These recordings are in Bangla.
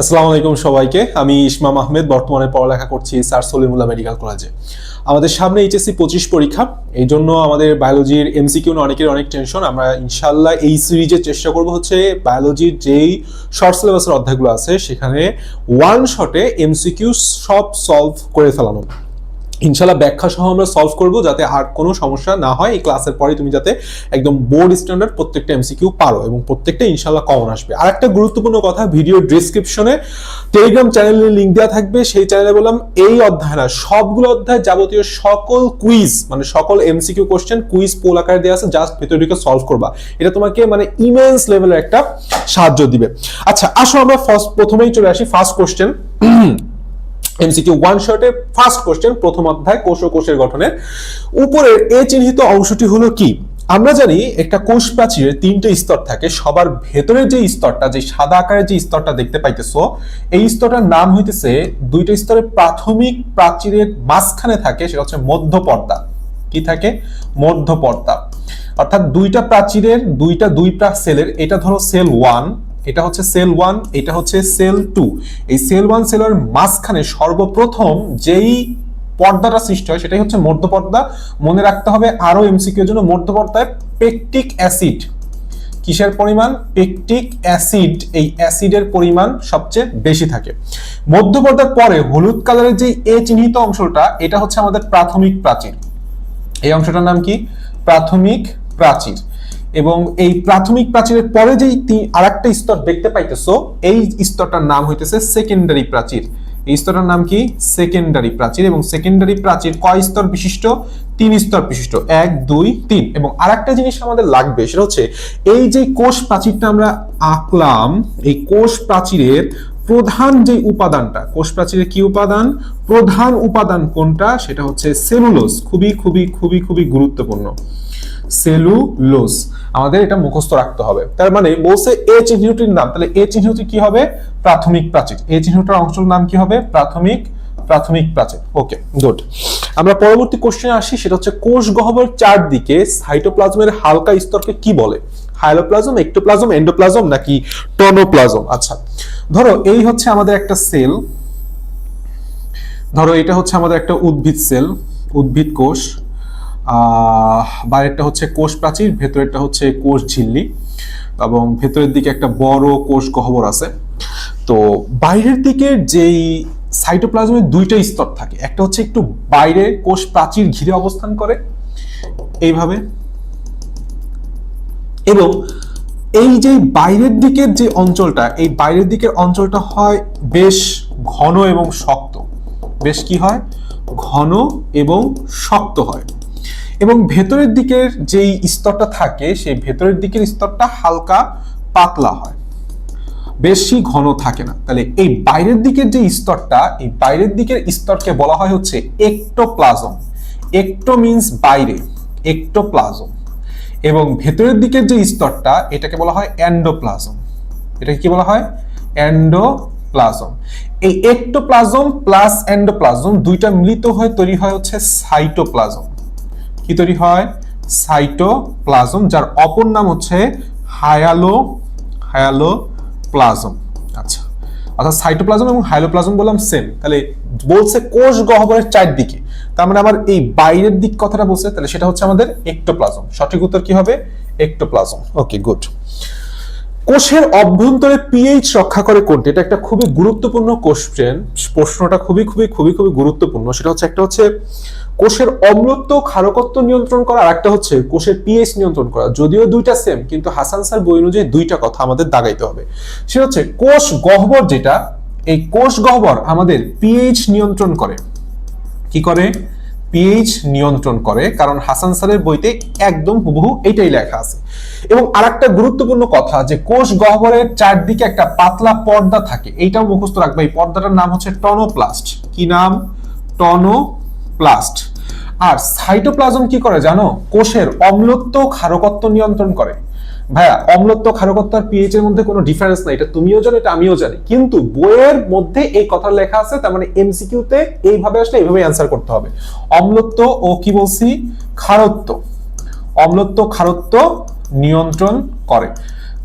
আসসালামু আলাইকুম সবাইকে। আমি ইসমাম আহমেদ, বর্তমানে পড়ালেখা করছি স্যার সলিমুল্লাহ মেডিকেল কলেজে। আমাদের সামনে এইচএসসি 25 পরীক্ষা, এই জন্য আমাদের বায়োলজির এমসিকিউ অনেকের অনেক টেনশন। আমরা ইনশাল্লাহ এই সিরিজে চেষ্টা করব হচ্ছে বায়োলজির যেই শর্ট সিলেবাসের অধ্যায়গুলো আছে সেখানে ওয়ান শটে এমসিকিউ সব সলভ করে ফেলানো। ইনশাল্লাহ ব্যাখ্যা সহ আমরা সলভ করব যাতে আর কোনো সমস্যা না হয়। এই ক্লাসের পরে তুমি যাতে একদম বোর্ড স্ট্যান্ডার্ড প্রত্যেকটা এমসিকিউ পারো এবং প্রত্যেকটা ইনশাল্লাহ কমন আসবে। আর একটা গুরুত্বপূর্ণ কথা, ভিডিও ডেসক্রিপশনে টেলিগ্রাম চ্যানেলের লিঙ্ক দেওয়া থাকবে। সেই চ্যানেলে বললাম এই অধ্যায় না, সবগুলো অধ্যায় যাবতীয় সকল কুইজ, মানে সকল এমসিকিউ কোশ্চেন কুইজ পোল আকারে দেওয়া আছে, জাস্ট ভেতর ঢুকে সলভ করবা। এটা তোমাকে মানে ইমেন্স লেভেলের একটা সাহায্য দিবে। আচ্ছা আসো আমরা প্রথমেই চলে আসি ফার্স্ট কোশ্চেন। এমসিকিউ ওয়ান শর্টে ফার্স্ট কোশ্চেন, প্রথম অধ্যায় কোষ ও কোষের গঠনের। উপরের এ চিহ্নিত অংশটি হলো কি? আমরা জানি একটা কোষ প্রাচীরের তিনটে স্তর থাকে। সবার ভেতরের যে স্তরটা, যে সাদা আকারের যে স্তরটা দেখতে পাইতেছো, এই স্তরটার নাম হইতেছে, দুইটা স্তরের প্রাথমিক প্রাচীরের মাঝখানে থাকে, সেটা হচ্ছে মধ্যপর্দা। কি থাকে? মধ্যপর্দা। অর্থাৎ দুইটা প্রাচীরের দুই প্রাক সেলের, এটা ধরো সেল 1, এটা হচ্ছে সেল 1, এটা হচ্ছে সেল 2। এই সেল 1 সেলের মাঝখানে সর্বপ্রথম যেই পর্দাটা সৃষ্টি হয় সেটাই হচ্ছে মধ্যপর্দা। মনে রাখতে হবে আরো এমসিকিউ এর জন্য, মধ্যপর্দায় পেকটিক অ্যাসিড, কিসের পরিমাণ? পেকটিক অ্যাসিড, এই অ্যাসিডের পরিমাণ সবচেয়ে বেশি থাকে। মধ্যপর্দার পরে হলুদ কালারের যে এ চিহ্নিত অংশটা, এটা হচ্ছে আমাদের প্রাথমিক প্রাচীর। এই অংশটার নাম কি? প্রাথমিক প্রাচীর। এবং এই প্রাথমিক প্রাচীরের পরে যেই আরেকটা স্তর দেখতে পাইতেছো, এই স্তরটার নাম হইতেছে সেকেন্ডারি প্রাচীর। এই স্তরটার নাম কি? সেকেন্ডারি প্রাচীর। এবং সেকেন্ডারি প্রাচীর কয় স্তর বিশিষ্ট? 3 স্তর বিশিষ্ট, 1 2 3। এবং আরেকটা জিনিস আমাদের লাগবে, সেটা হচ্ছে এই যে কোষ প্রাচীরটা আমরা আঁকলাম, এই কোষ প্রাচীরের প্রধান যে উপাদানটা, কোষ প্রাচীরের কি উপাদান? প্রধান উপাদান কোনটা? সেটা হচ্ছে সেলুলোজ। খুবই খুবই খুবই খুবই গুরুত্বপূর্ণ, সেলুলোজ। আমাদের এটা মুখস্থ রাখতে হবে। তার মানে বলছে এ চিহ্নটির নাম, তাহলে এ চিহ্নটি কি হবে? প্রাথমিক প্রাচীর। এ চিহ্নটার অংশের নাম কি হবে? প্রাথমিক প্রাচীর। ওকে, গুড। আমরা পরবর্তী কোশ্চেনে আসি, সেটা হচ্ছে কোষ গহ্বরের চারদিকে সাইটোপ্লাজমের হালকা স্তরকে কি বলে? হাইলোপ্লাজম, এক্টোপ্লাজম, এন্ডোপ্লাজম নাকি টোনোপ্লাজম? আচ্ছা ধরো এই হচ্ছে আমাদের একটা সেল, ধরো এটা হচ্ছে আমাদের একটা উদ্ভিদ সেল, উদ্ভিদ কোষ। বাইরেরটা হচ্ছে কোষ প্রাচীর, ভেতরেরটা হচ্ছে কোষ ঝিল্লি, এবং ভেতরের দিকে একটা বড় কোষ গহ্বর আছে। তো বাইরের দিকে যেই সাইটোপ্লাজমের দুইটা স্তর থাকে, একটা হচ্ছে একটু বাইরে কোষ প্রাচীর ঘিরে অবস্থান করে এইভাবে, এবং এই যে বাইরের দিকের যে অঞ্চলটা, এই বাইরের দিকের অঞ্চলটা হয় বেশ ঘন এবং শক্ত। বেশ কি হয়? ঘন এবং শক্ত হয়। এবং ভেতরের দিকের যেই স্তরটা থাকে, সেই ভেতরের দিকের স্তরটা হালকা পাতলা হয়, বেশি ঘন থাকে না। তাহলে এই বাইরের দিকের যে স্তরটা, এই বাইরের দিকের স্তরকে বলা হয় হচ্ছে এক্টোপ্লাজম। এক্টো মিন্স বাইরে, এক্টোপ্লাজম। এবং ভেতরের দিকের যে স্তরটা, এটাকে বলা হয় এন্ডোপ্লাজম। এটাকে কি বলা হয়? এন্ডোপ্লাজম। এই এক্টোপ্লাজম প্লাস এন্ডোপ্লাজম দুইটা মিলিত হয়ে তৈরি হয় হচ্ছে সাইটোপ্লাজম। কি তৈরি হয়? সাইটোপ্লাজম, যার অপর নাম হচ্ছে হায়ালোপ্লাজম। আচ্ছা, অর্থাৎ সাইটোপ্লাজম এবং হাইলোপ্লাজম বললাম সেম। তাহলে বলছে কোষ গহ্বরের চারদিকে, তার মানে আমার এই বাইরের দিক কথাটা বলছে, তাহলে সেটা হচ্ছে আমাদের এক্টোপ্লাজম। সঠিক উত্তর কি হবে? এক্টোপ্লাজম। ওকে, গুড। কোষের অভ্যন্তরে পিএইচ রক্ষা করে কোনটি? এটা একটা খুবই গুরুত্বপূর্ণ কোশ্চেন। প্রশ্নটা খুবই খুবই খুবই খুবই গুরুত্বপূর্ণ। সেটা হচ্ছে, একটা হচ্ছে কোষের অম্লত্ব ক্ষারকত্ব নিয়ন্ত্রণ করা, আর একটা হচ্ছে কোষের পিএইচ নিয়ন্ত্রণ করা। যদিও দুইটা সেম, কিন্তু হাসান স্যার বই অনুযায়ী দুইটা কথা আমাদের দাগাইতে হবে। সেটা হচ্ছে কোষ গহ্বর যেটা, এই কোষ গহ্বর আমাদের পিএইচ নিয়ন্ত্রণ করে। কি করে? পিএইচ নিয়ন্ত্রণ করে, কারণ হাসান স্যারের বইতে একদম হুবহু এটাই লেখা আছে। এবং আরেকটা গুরুত্বপূর্ণ কথা, যে কোষ গহ্বরের চারদিকে একটা পাতলা পর্দা থাকে, এইটাও মুখস্থ রাখবে। এই পর্দাটার নাম হচ্ছে টনোপ্লাস্ট। কি নাম? টনোপ্লাস্ট। আর সাইটোপ্লাজম কি করে জানো? কোষের অম্লত্ব ক্ষারকত্ব নিয়ন্ত্রণ করে। ভাইয়া, অম্লত্ব ক্ষারকত্ব আর পিএইচ এর মধ্যে কোনো ডিফারেন্স নাই, এটা তুমিও জানো, এটা আমিও জানি, কিন্তু বইয়ের মধ্যে এই কথা লেখা আছে। তার মানে এমসিকিউ তে এইভাবে আসলে এইভাবে অ্যান্সার করতে হবে। অম্লত্ব ও কি বলছি? ক্ষারত্ব। অম্লত্ব ক্ষারত্ব নিয়ন্ত্রণ করে।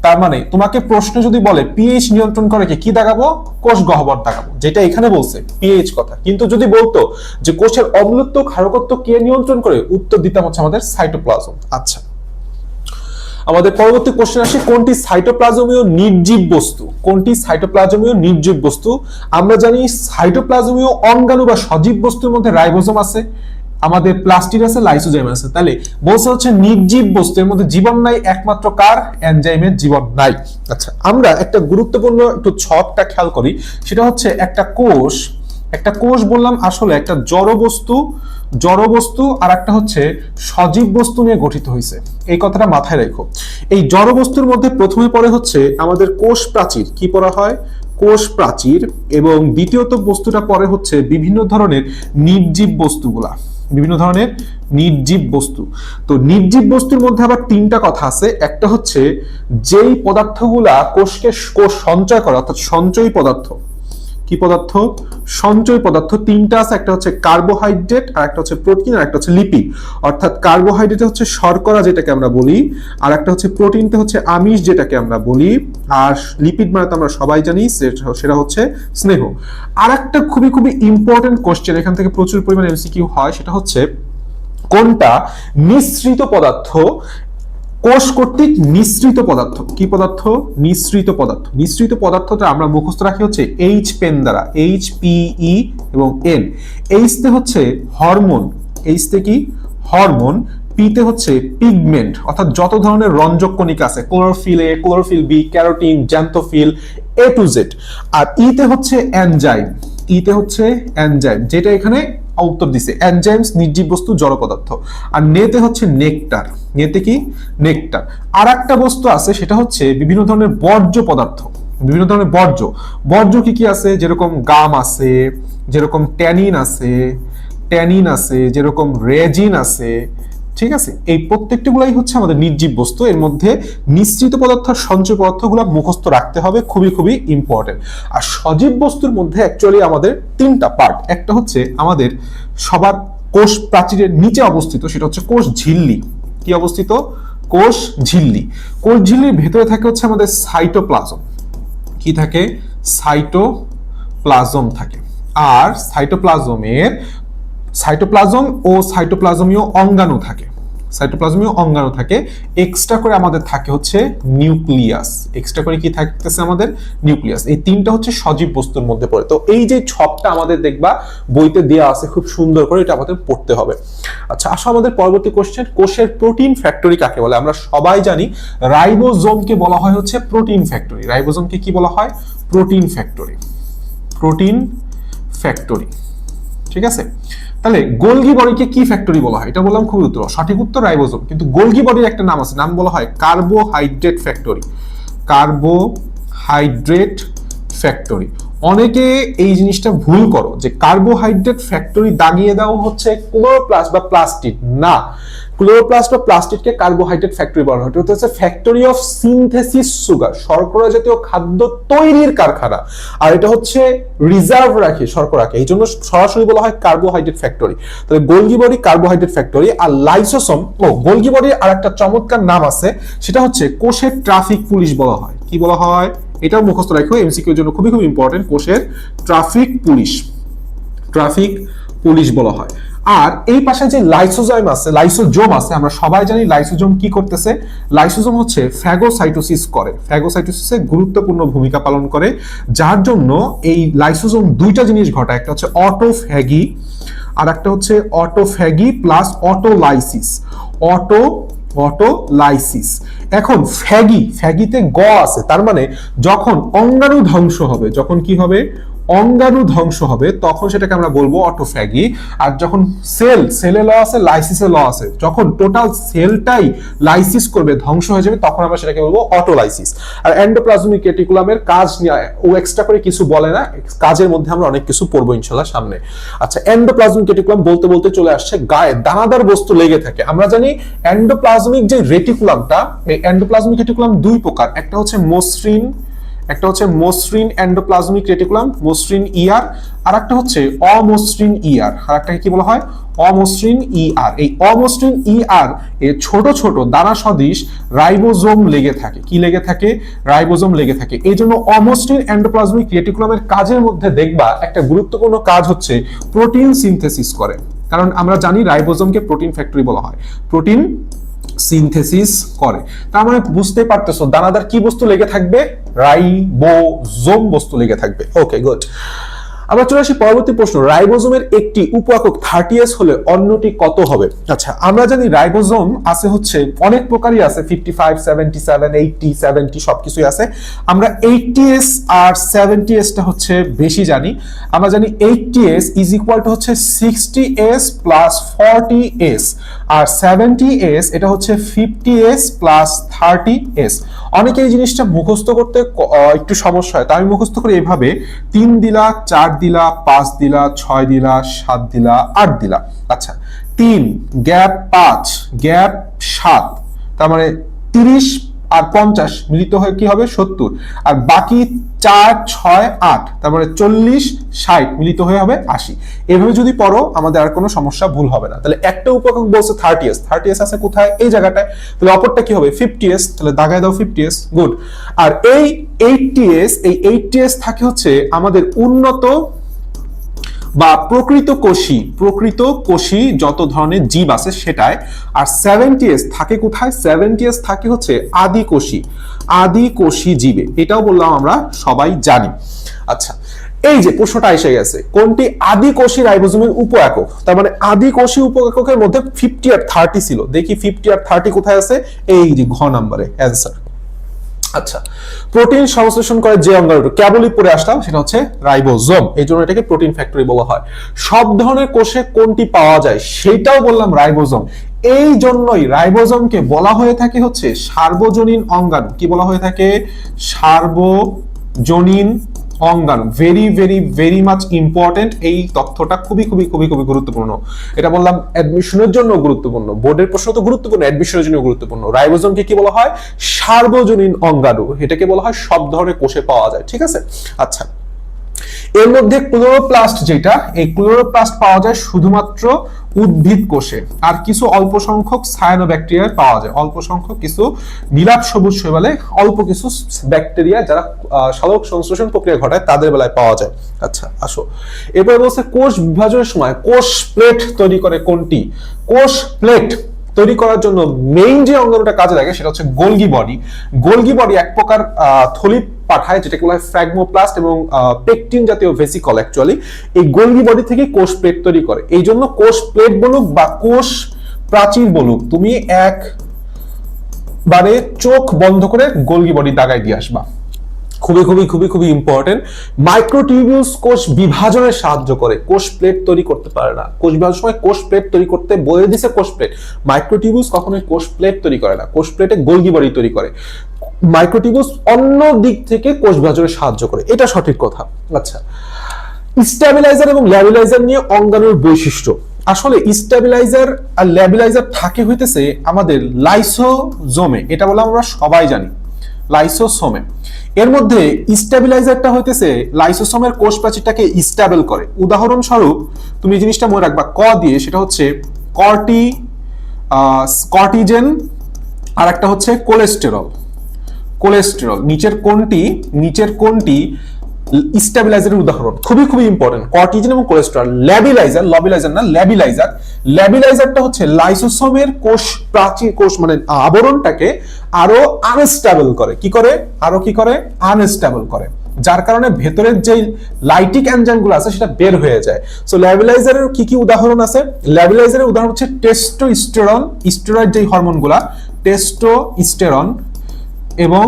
তার মানে তোমাকে প্রশ্ন যদি বলে পিএইচ নিয়ন্ত্রণ করে কি দাগাবো, কোষ গহ্বর দাগাবো, যেটা এখানে বলছে পিএইচ কথা। কিন্তু যদি বলতো যে কোষের অম্লত্ব ক্ষারকত্ব কে নিয়ন্ত্রণ করে, উত্তর দিতাম হচ্ছে আমাদের সাইটোপ্লাজম। আচ্ছা, আমাদের পরবর্তী কোশ্চেন আসে, কোনটি সাইটোপ্লাজমীয় নির্জীব বস্তু? কোনটি সাইটোপ্লাজমীয় নির্জীব বস্তু? আমরা জানি সাইটোপ্লাজমীয় অঙ্গাণু বা সজীব বস্তুর মধ্যে রাইবোজোম আছে, আমাদের প্লাস্টিড আছে, লাইসোজোম আছে। তাহলে বলছে হচ্ছে নির্জীব বস্তু, এর মধ্যে জীবন নাই, একমাত্র কার? এনজাইমের জীবন নাই। আচ্ছা, আমরা একটা গুরুত্বপূর্ণ একটু ছকটা খেয়াল করি, সেটা হচ্ছে একটা কোষ বললাম আসলে একটা জড় বস্তু আর একটা হচ্ছে সজীব বস্তু নিয়ে গঠিত হয়েছে, এই কথাটা মাথায় রেখো। এই জড় বস্তুর মধ্যে প্রথমে পড়ে হচ্ছে আমাদের কোষ প্রাচীর, কি পড়া হয়? কোষ প্রাচীর। এবং দ্বিতীয়ত বস্তুটা পরে হচ্ছে বিভিন্ন ধরনের নির্জীব বস্তুগুলা, বিভিন্ন ধরনের নির্জীব বস্তু। তো নির্জীব বস্তুর মধ্যে আবার তিনটা কথা আছে। একটা হচ্ছে যেই পদার্থগুলা কোষ সঞ্চয় করে, অর্থাৎ সঞ্চয়ী পদার্থ। কি পদার্থ? সঞ্চয় পদার্থ তিনটা আছে, একটা হচ্ছে কার্বোহাইড্রেট, আর একটা হচ্ছে প্রোটিন, আর একটা হচ্ছে লিপিড। অর্থাৎ কার্বোহাইড্রেট হচ্ছে শর্করা যেটাকে আমরা বলি, আর একটা হচ্ছে প্রোটিনটা হচ্ছে আমিষ যেটাকে আমরা বলি, আর লিপিড মানে তো আমরা সবাই জানি সেটা হচ্ছে স্নেহ। আর একটা খুবই খুবই ইম্পর্টেন্ট কোশ্চেন, এখান থেকে প্রচুর পরিমাণে এমসিকিউ হয়, সেটা হচ্ছে কোনটা নিঃসৃত পদার্থ? কোষ কর্তৃক নিঃসৃত পদার্থ। কি পদার্থ? নিঃসৃত পদার্থ। নিঃসৃত পদার্থটা আমরা মুখস্থ রাখি হচ্ছে এইচ পেন দ্বারা, HPE এবং N। এইচ তে হচ্ছে হরমোন, এইচ তে কি? হরমোন। পিতে হচ্ছে পিগমেন্ট, অর্থাৎ যত ধরনের রঞ্জক কণিকা আছে, chlorophyll A, chlorophyll B, carotene, xanthophyll, A to Z। আর ইতে হচ্ছে এনজাইম, ইতে হচ্ছে এনজাইম, যেটা এখানে উত্তর দিছে এনজাইমস, নির্জীব বস্তু, জড় পদার্থ। আর নেতে হচ্ছে নেকটার, নেতে কি? নেকটার। আর একটা বস্তু আছে, সেটা হচ্ছে বিভিন্ন ধরনের বর্জ্য পদার্থ, বিভিন্ন ধরনের বর্জ্য কি কি আছে? যেরকম গাম আছে, যেরকম ট্যানিন আছে, যেরকম রেজিন আছে, ঠিক আছে? এই প্রত্যেকটাগুলাই হচ্ছে আমাদের নির্জীব বস্তু। এর মধ্যে নিঃসৃত পদার্থ আর সঞ্চয় পদার্থগুলো মুখস্থ রাখতে হবে, খুবই খুবই ইম্পর্টেন্ট। আর সজীব বস্তুর মধ্যে অ্যাকচুয়ালি আমাদের তিনটা পার্ট। একটা হচ্ছে আমাদের সবার কোষ প্রাচীরের নিচে অবস্থিত, সেটা হচ্ছে কোষ ঝিল্লি। কি অবস্থিত? কোষ ঝিল্লি। কোষ ঝিল্লির ভেতরে থাকে হচ্ছে আমাদের সাইটোপ্লাজম। কি থাকে? সাইটোপ্লাজম থাকে। আর সাইটোপ্লাজম ও সাইটোপ্লাজমীয় অঙ্গাণু থাকে, সাইটোপ্লাজমীয় অঙ্গাণু থাকে। এক্সট্রা করে আমাদের থাকে হচ্ছে নিউক্লিয়াস, এক্সট্রা করে কি থাকতেছে? আমাদের নিউক্লিয়াস। এই তিনটা হচ্ছে সজীব বস্তুর মধ্যে পড়ে। তো এই যে ছকটা আমাদের দেখবা বইতে দেওয়া আছে খুব সুন্দর করে, এটা আমাদের পড়তে হবে। আচ্ছা, আসো আমাদের পরবর্তী কোশ্চেন, কোষের প্রোটিন ফ্যাক্টরি কাকে বলে? আমরা সবাই জানি রাইবোজোমকে বলা হয় হচ্ছে প্রোটিন ফ্যাক্টরি। রাইবোজোমকে কি বলা হয়? প্রোটিন ফ্যাক্টরি, প্রোটিন ফ্যাক্টরি, ঠিক আছে? তাহলে গোলগি বডিকে কি ফ্যাক্টরি বলা হয়? এটা বললাম খুবই উত্তর, সঠিক উত্তর রাইবোজোম। কিন্তু গোলগি বডির একটা নাম আছে, নাম বলা হয় কার্বোহাইড্রেট ফ্যাক্টরি, কার্বোহাইড্রেট ফ্যাক্টরি। অনেকে এই জিনিসটা ভুল করো যে কার্বোহাইড্রেট ফ্যাক্টরি দাগিয়ে দাও হচ্ছে ক্লোরোপ্লাস্ট বা প্লাস্টিড। না, ক্লোরোপ্লাস্ট বা প্লাস্টিডকে কার্বোহাইড্রেট ফ্যাক্টরি বলা হয়। এটা হচ্ছে ফ্যাক্টরি অফ সিনথেসিস সুগার, শর্করা জাতীয় খাদ্য তৈরির কারখানা। আর এটা হচ্ছে রিজার্ভ রাখে শর্করাকে, এই জন্য সরাসরি বলা হয় কার্বোহাইড্রেট ফ্যাক্টরি। তাহলে গোলগি বডি কার্বোহাইড্রেট ফ্যাক্টরি। আর লাইসোসোম, গোলগি বডির আর একটা চমৎকার নাম আছে, সেটা হচ্ছে কোষের ট্রাফিক পুলিশ বলা হয়। কি বলা হয়? এটাও মুখস্থ রাখো, এমসিকিউর জন্য খুবই খুব ইম্পর্টেন্ট। কোষের ট্রাফিক পুলিশ বলা হয়। আর এই পাশে যে লাইসোজোম আছে, আমরা সবাই জানি লাইসোজোম কি করতেছে? লাইসোজোম হচ্ছে ফ্যাগোসাইটোসিস করে, ফ্যাগোসাইটোসিসে গুরুত্বপূর্ণ ভূমিকা পালন করে, যার জন্য এই লাইসোজোম দুইটা জিনিস ঘটায়। একটা হচ্ছে অটোফ্যাগি, আর একটা হচ্ছে অটোফ্যাগি প্লাস অটোলাইসিস। অটোলাইসিস। এখন ফ্যাগিতে গ আছে, তার মানে যখন অঙ্গাণু ধ্বংস হবে, যখন কি হবে? অঙ্গাণু ধ্বংস হবে, তখন সেটাকে আমরা বলবো অটোফ্যাগি। আর যখন সেলে ল আছে, লাইসিসে ল আছে, যখন টোটাল সেলটাই লাইসিস করবে, ধ্বংস হয়ে যাবে, তখন আমরা সেটাকে বলবো অটোলাইসিস। আর এন্ডোপ্লাজমিক রেটিকুলামের কাজ নিয়ে ও এক্সট্রা করে কিছু বলে না, কাজের মধ্যে আমরা অনেক কিছু পড়বো ইনশাআল্লাহ সামনে। আচ্ছা, এন্ডোপ্লাজমিক রেটিকুলাম বলতে বলতে চলে আসছে গায়ে দানাদার বস্তু লেগে থাকে। আমরা জানি এন্ডোপ্লাজমিক যে রেটিকুলামটা, এই এন্ডোপ্লাজমিক রেটিকুলাম দুই প্রকার, একটা হচ্ছে মসৃণ, একটা হচ্ছে মসৃণ এন্ডোপ্লাজমিক রেটিকুলাম, মসৃণ ইআর, আর একটা হচ্ছে অমসৃণ ইআর, আর একটাকে কি বলা হয়, অমসৃণ ইআর। এই অমসৃণ ইআর এ ছোট ছোট দানা সদৃশ রাইবোজোম লেগে থাকে। কি লেগে থাকে? রাইবোজোম লেগে থাকে। এই জন্য অমসৃণ এন্ডোপ্লাজমিক রেটিকুলামের কাজের মধ্যে দেখবা একটা গুরুত্বপূর্ণ কাজ হচ্ছে প্রোটিন সিনথেসিস করে। কারণ আমরা জানি রাইবোজোমকে প্রোটিন ফ্যাক্টরি বলা হয়, প্রোটিন সিনথেসিস করে। তার মানে বুঝতে পারতেছো দানাদার কি বস্তু লেগে থাকবে? রাইবোজোম বস্তু লেগে থাকবে। ওকে, গুড। আমরা চলে আসি পরবর্তী প্রশ্ন। রাইবোজোমের একটি উপ একক 30S হলে অন্যটি কত হবে? আচ্ছা, আমরা জানি রাইবোজোম আছে হচ্ছে অনেক প্রকারই আছে, 55, 77, 80, 70 সবকিছুই আছে। আমরা 80S আর 70S টা হচ্ছে বেশি জানি। আমরা জানি 80S ইজ ইকুয়াল টু হচ্ছে 60S প্লাস 40S, আর 70S এটা হচ্ছে 50S প্লাস 30S। অনেকে এই জিনিসটা মুখস্থ করতে একটু সমস্যা হয়, তাই আমি মুখস্থ করি এভাবে: 3 দিলা, 4 দিলা, 5 দিলা, 6 দিলা, 7 দিলা, 8 দিলা। আচ্ছা, 3 গ্যাপ 5 গ্যাপ 7, তার মানে 30 আর 50 মিলিত হয়ে কি হবে? 70। আর বাকি 4, 6, 8, তার মানে 40, 60 মিলিত হয়ে হবে 80। এভাবে যদি পড়ো আমাদের আর কোনো সমস্যা ভুল হবে না। তাহলে একটা উপএকক বলছে 30S, 30S আছে কোথায়? এই জায়গাটায়। তাহলে অপরটা কি হবে? 50S। তাহলে দাগায় দাও 50S, গুড। আর এই 80S, এই 80S থাকে হচ্ছে আমাদের উন্নত বা প্রকৃত কোষী যত ধরনের জীব আছে সেটাই। আর 70S থাকে কোথায়? 70S থাকে হচ্ছে আদি কোষী জীবে। এটাও বললাম আমরা সবাই জানি। আচ্ছা, এই যে প্রশ্নটা এসে গেছে, কোনটি আদি কোষী রাইবোজোমের উপ একক? তার মানে আদি কোষী উপ এককের মধ্যে 50 আর 30 ছিল। দেখি 50 আর 30 কোথায় আছে? এই যে ঘ নম্বরে অ্যান্সার। আচ্ছা, প্রোটিন সংশ্লেষণ করে যে অঙ্গাণু কেবলই পড়ে আসলাম সেটা হচ্ছে রাইবোজোম, এই জন্য এটাকে প্রোটিন ফ্যাক্টরি বলা হয়। সব ধরনের কোষে কোনটি পাওয়া যায় সেটাও বললাম রাইবোজোম। এই জন্যই রাইবোজোমকে বলা হয়ে থাকে হচ্ছে সার্বজনীন অঙ্গাণু। কি বলা হয়ে থাকে? সার্বজনীন অঙ্গাণু। Very very very much important. এই তথ্যটা খুবই খুবই খুবই খুবই গুরুত্বপূর্ণ। এটা বললাম অ্যাডমিশনের জন্য গুরুত্বপূর্ণ, বোর্ডের প্রশ্ন তো গুরুত্বপূর্ণ, অ্যাডমিশনের জন্য গুরুত্বপূর্ণ। রাইবোজোমকে কি বলা হয়? সার্বজনীন অঙ্গাণু। এটাকে বলা হয় সব ধরনের কোষে পাওয়া যায়। ঠিক আছে? আচ্ছা, এর মধ্যে ক্লোরোপ্লাস্ট, যেটা এই ক্লোরোপ্লাস্ট পাওয়া যায় শুধুমাত্র উদ্ভিদ কোষে, আর কিছু অল্প সংখ্যক সায়ানোব্যাকটেরিয়ায় পাওয়া যায়। অল্প সংখ্যক কিছু নীলাভ সবুজ শৈবালে অল্প কিছু ব্যাকটেরিয়া যারা সালোক সংশ্লেষণ প্রক্রিয়া ঘটায় তাদের বেলায় পাওয়া যায়। আচ্ছা, আসো এরপরে বলছে কোষ বিভাজনের সময় কোষ প্লেট তৈরি করে কোনটি? কোষ প্লেট তৈরি করার জন্য মেইন যে অঙ্গাণুটা কাজে লাগে সেটা হচ্ছে গোলগি বডি। গোলগি বডি এক প্রকার থলি পাঠায় যেটাকে বলা হয় ফ্র্যাগমোপ্লাস্ট এবং পেকটিন জাতীয় ভেসিকল। অ্যাকচুয়ালি এই গোলগি বডি থেকে কোষ প্লেট তৈরি করে। এই জন্য কোষ প্লেট বলুক বা কোষ প্রাচীর বলুক, তুমি একবারে চোখ বন্ধ করে গোলগি বডি দাগায় দিয়ে আসবা। খুবই খুবই খুবই খুবই ইম্পর্টেন্ট। মাইক্রোটিউবিউলস কোষ বিভাজনে সাহায্য করে, কোষ প্লেট তৈরি করতে পারে না। কোষ বিভাজনের সময় কোষ প্লেট তৈরি করতে বলে দিছে কোষ প্লেট। মাইক্রোটিউবিউলস কখনোই কোষ প্লেট তৈরি করে না, কোষ প্লেটে গোলগি বডি তৈরি করে। মাইক্রোটিউবিউলস অন্য দিক থেকে কোষ বিভাজনে সাহায্য করে, এটা সঠিক কথা। আচ্ছা, স্ট্যাবিলাইজার এবং ল্যাবিলাইজার নিয়ে অঙ্গাণুর বৈশিষ্ট্য। আসলে স্ট্যাবিলাইজার আর ল্যাবিলাইজার থাকে হইতেছে আমাদের লাইসোজোমে, এটা বলে আমরা সবাই জানি, লাইসোসোমে। এর মধ্যে স্ট্যাবিলাইজারটা হইতেছে লাইসোসোমের কোষ প্রাচীরটাকে স্ট্যাবল করে। উদাহরণস্বরূপ তুমি জিনিসটা মনে রাখবা ক দিয়ে, সেটা হচ্ছে কর্টিজেন আর একটা হচ্ছে কোলেস্টেরল। নিচের কোনটি স্ট্যাবিলাইজারের উদাহরণ? খুবই খুবই ইম্পর্টেন্ট, কর্টিজেন এবং কোলেস্টেরল। ল্যাবিলাইজারটা হচ্ছে লাইসোসোমের কোষ প্রাচীর, কোষ মানে আবরণটাকে আরো আনস্টেবল করে। কি করে? আনস্টেবল করে, যার কারণে ভেতরের যে লাইটিক এনজাইমগুলো আছে সেটা বের হয়ে যায়। সো ল্যাবিলাইজারের কি কি উদাহরণ আছে? ল্যাবিলাইজারের উদাহরণ হচ্ছে টেস্টোস্টেরন, স্টেরয়েড যেই হরমোনগুলা, টেস্টোস্টেরন এবং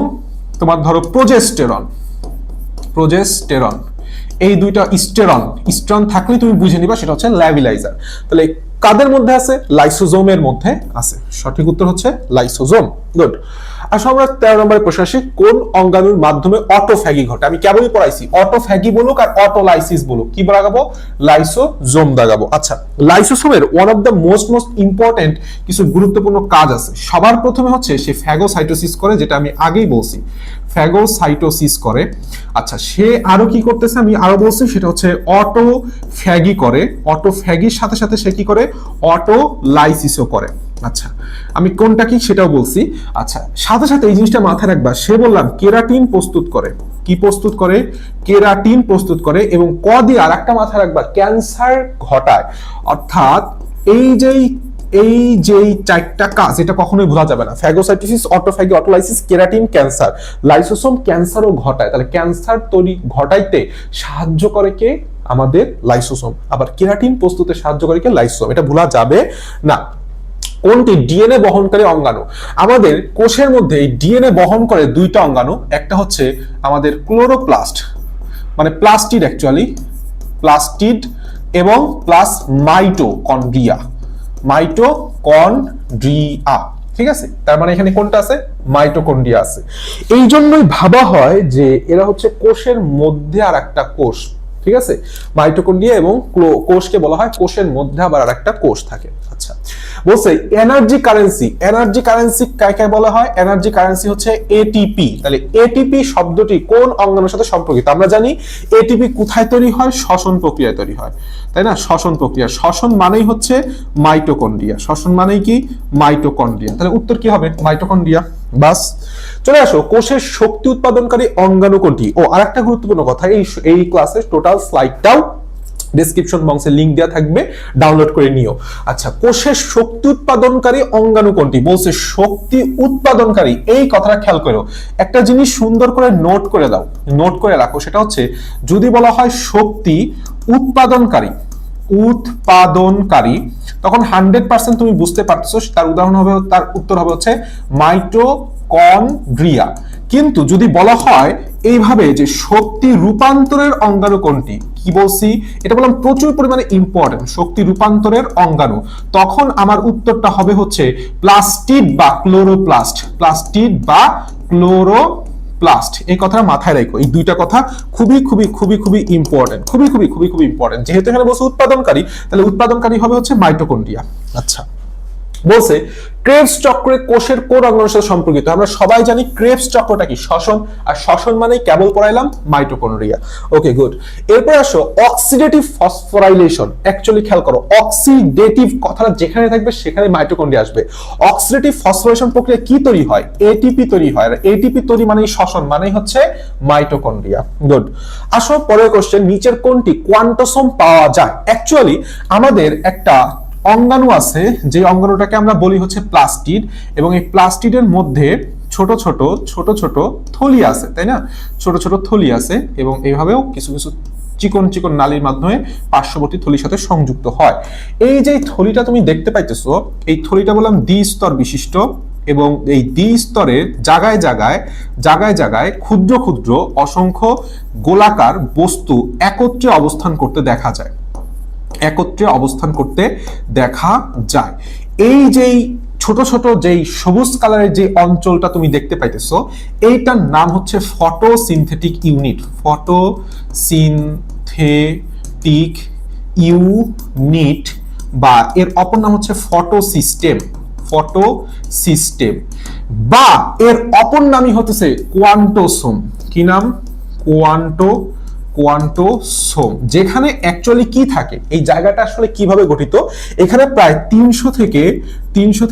তোমার ধরো প্রোজেস্টেরন। এই দুইটা স্টেরন থাকলে তুমি বুঝে নিবা সেটা হচ্ছে ল্যাবিলাইজার। তাহলে কাদের মধ্যে আছে? লাইসোজোমের মধ্যে আছে। সঠিক উত্তর হচ্ছে লাইসোজোম। গুড। আসলে আমরা 13 নম্বরে প্রশ্ন আসি, কোন অঙ্গাণুর মাধ্যমে অটোফ্যাগি ঘটে? আমি কেবলই পড়াইছি অটোফ্যাগি বলুক আর অটোলাইসিস বলুক, কি লাগাবো? লাইসোজোম দাগাবো। আচ্ছা, লাইসোসোমের one of the most important কিছু গুরুত্বপূর্ণ কাজ আছে। সবার প্রথমে হচ্ছে সে ফ্যাগোসাইটোসিস করে, যেটা আমি আগেই বলছি, ফ্যাগোসাইটোসিস করে। আচ্ছা, সে আরো কি করতেছে আমি আরো বলছি, সেটা হচ্ছে অটোফ্যাগি করে। অটোফ্যাগির সাথে সাথে সে কি করে? অটোলাইসিসও করে। আচ্ছা, আমি কোনটা কি সেটাও বলছি। আচ্ছা, সাথে সাথে এই জিনিসটা মাথায় রাখবা, সে বললাম কেরাটিন প্রস্তুত করে। কি প্রস্তুত করে? কেরাটিন প্রস্তুত করে। এবং ক দিয়ে আর একটা মাথায় রাখবা, ক্যান্সার ঘটায়। অর্থাৎ এই যেই চারটা কাজ, এটা কখনোই ভোলা যাবে না। Phagocytosis, autophagy, autolysis, keratin, cancer. Lysosome ক্যান্সারও ঘটায়, তাহলে ক্যান্সার তৈরি ঘটাইতে সাহায্য করে কে? আমাদের লাইসোসোম। আবার কেরাটিন প্রস্তুতে সাহায্য করে কে? লাইসোসোম। এটা ভোলা যাবে না। কোনটি? ডিএনএ বহনকারী অঙ্গাণু। আমাদের কোষের মধ্যে এই ডিএনএ বহন করে দুইটা অঙ্গাণু, একটা হচ্ছে আমাদের ক্লোরোপ্লাস্ট, মানে প্লাস্টিড, অ্যাকচুয়ালি প্লাস্টিড, এবং প্লাস মাইটোকন্ড্রিয়া। মাইটোকন্ড্রিয়া, ঠিক আছে? তার মানে এখানে কোনটা আছে? মাইটোকন্ড্রিয়া আছে। এই জন্যই ভাবা হয় যে এরা হচ্ছে কোষের মধ্যে আর একটা কোষ, ঠিক আছে? মাইটোকন্ড্রিয়া এবং কোষকে বলা হয় কোষের মধ্যে আবার আর একটা কোষ থাকে। আচ্ছা, বলছে এনার্জি কারেন্সি। এনার্জি কারেন্সি কাকে বলা হয়? এনার্জি কারেন্সি হচ্ছে এটিপি। তাহলে এটিপি শব্দটি কোন অঙ্গাণুর সাথে সম্পর্কিত? আমরা জানি এটিপি কোথায় তৈরি হয়? শ্বসন প্রক্রিয়ায় তৈরি হয়, তাই না? শ্বসন প্রক্রিয়া। শ্বসন মানেই হচ্ছে মাইটোকন্ড্রিয়া। শ্বসন মানেই কি? মাইটোকন্ড্রিয়া। তাহলে উত্তর কি হবে? মাইটোকন্ড্রিয়া। বাস, চলে আসো, কোষের শক্তি উৎপাদনকারী অঙ্গাণু কোনটি? ও আরেকটা গুরুত্বপূর্ণ কথা, এই ক্লাসের টোটাল স্লাইডটাও ডেসক্রিপশন বক্সে লিংক দেওয়া থাকবে, ডাউনলোড করে নিও। আচ্ছা, কোষের শক্তি উৎপাদনকারী অঙ্গাণু কোনটি? বলছে শক্তি উৎপাদনকারী। এই কথাটা খেয়াল করো, একটা জিনিস সুন্দর করে নোট করে দাও, নোট করে রাখো। সেটা হচ্ছে যদি বলা হয় শক্তি উৎপাদনকারী, তখন 100% তুমি বুঝতে পারছো তার উদাহরণ হবে, তার উত্তর হবে হচ্ছে মাইটোকন্ড্রিয়া। কিন্তু যদি বলা হয় এইভাবে যে শক্তি রূপান্তরের অঙ্গাণু কোনটি, কি বলছি? এটা বললাম প্রচুর পরিমাণে ইম্পর্টেন্ট, শক্তি রূপান্তরের অঙ্গাণু। তখন আমার উত্তরটা হবে হচ্ছে প্লাস্টিড বা ক্লোরোপ্লাস্ট। প্লাস্টিড বা ক্লোরোপ্লাস্ট, এই কথাটা মাথায় রাখো। এই দুইটা কথা খুবই খুবই খুবই খুবই ইম্পর্টেন্ট, খুবই খুবই খুবই খুবই ইম্পর্টেন্ট। যেহেতু এখানে বলছে উৎপাদনকারী, তাহলে উৎপাদনকারী হবে হচ্ছে মাইটোকন্ড্রিয়া। আচ্ছা, বলছে ক্রেবস চক্রে কোষের কোন অঙ্গাণুর সাথে সম্পর্কিত? আমরা সবাই জানি ক্রেবস চক্রটা কি? শ্বসন। আর শ্বসন মানেই কেবল পড়াইলাম মাইটোকন্ড্রিয়া। ওকে, গুড। এরপর আসো অক্সিডেটিভ ফসফোরাইলেশন। অ্যাকচুয়ালি খেয়াল করো, অক্সিডেটিভ কথাটা যেখানে থাকবে সেখানে মাইটোকন্ড্রিয়া আসবে। অক্সিডেটিভ ফসফোরাইলেশন প্রক্রিয়া কি তৈরি হয়? এটিপি তৈরি হয়। আর এটিপি তৈরি মানেই শ্বসন, মানেই হচ্ছে মাইটোকন্ড্রিয়া। গুড। আসো পরের কোশ্চেন, নিচের কোনটি কোয়ান্টোসোম পাওয়া যায়? অ্যাকচুয়ালি আমাদের একটা অঙ্গাণু আছে, যে অঙ্গাণুটাকে আমরা বলি হচ্ছে প্লাস্টিড, এবং এই প্লাস্টিডের মধ্যে ছোট ছোট ছোট ছোট থলি আছে, তাই না? ছোট ছোট থলি আছে, এবং এইভাবেও কিছু কিছু চিকন চিকন নালীর মাধ্যমে পার্শ্ববর্তী থলির সাথে সংযুক্ত হয়। এই যে থলিটা তুমি দেখতে পাইতেছো, এই থলিটা বললাম দ্বিস্তর বিশিষ্ট, এবং এই দ্বিস্তরের জায়গায় জায়গায় জায়গায় জায়গায় ক্ষুদ্র ক্ষুদ্র অসংখ্য গোলাকার বস্তু একত্রে অবস্থান করতে দেখা যায়, একত্রে অবস্থান করতে দেখা যায়। এই যেই ছোট ছোট যেই সবুজ কালারের যে অঞ্চলটা তুমি দেখতে পাইতেছো, এইটার নাম হচ্ছে ফটোসিনথেটিক ইউনিট। ফটোসিনথেটিক ইউনিট, বা এর অপর নাম হচ্ছে ফটোসিস্টেম। ফটোসিস্টেম, বা এর অপর নামই হচ্ছে কোয়ান্টোসোম। কি নাম? কোয়ান্টোসোম। যেখানে অ্যাকচুয়ালি কি থাকে, এই জায়গাটা আসলে কিভাবে গঠিত? এখানে প্রায় 300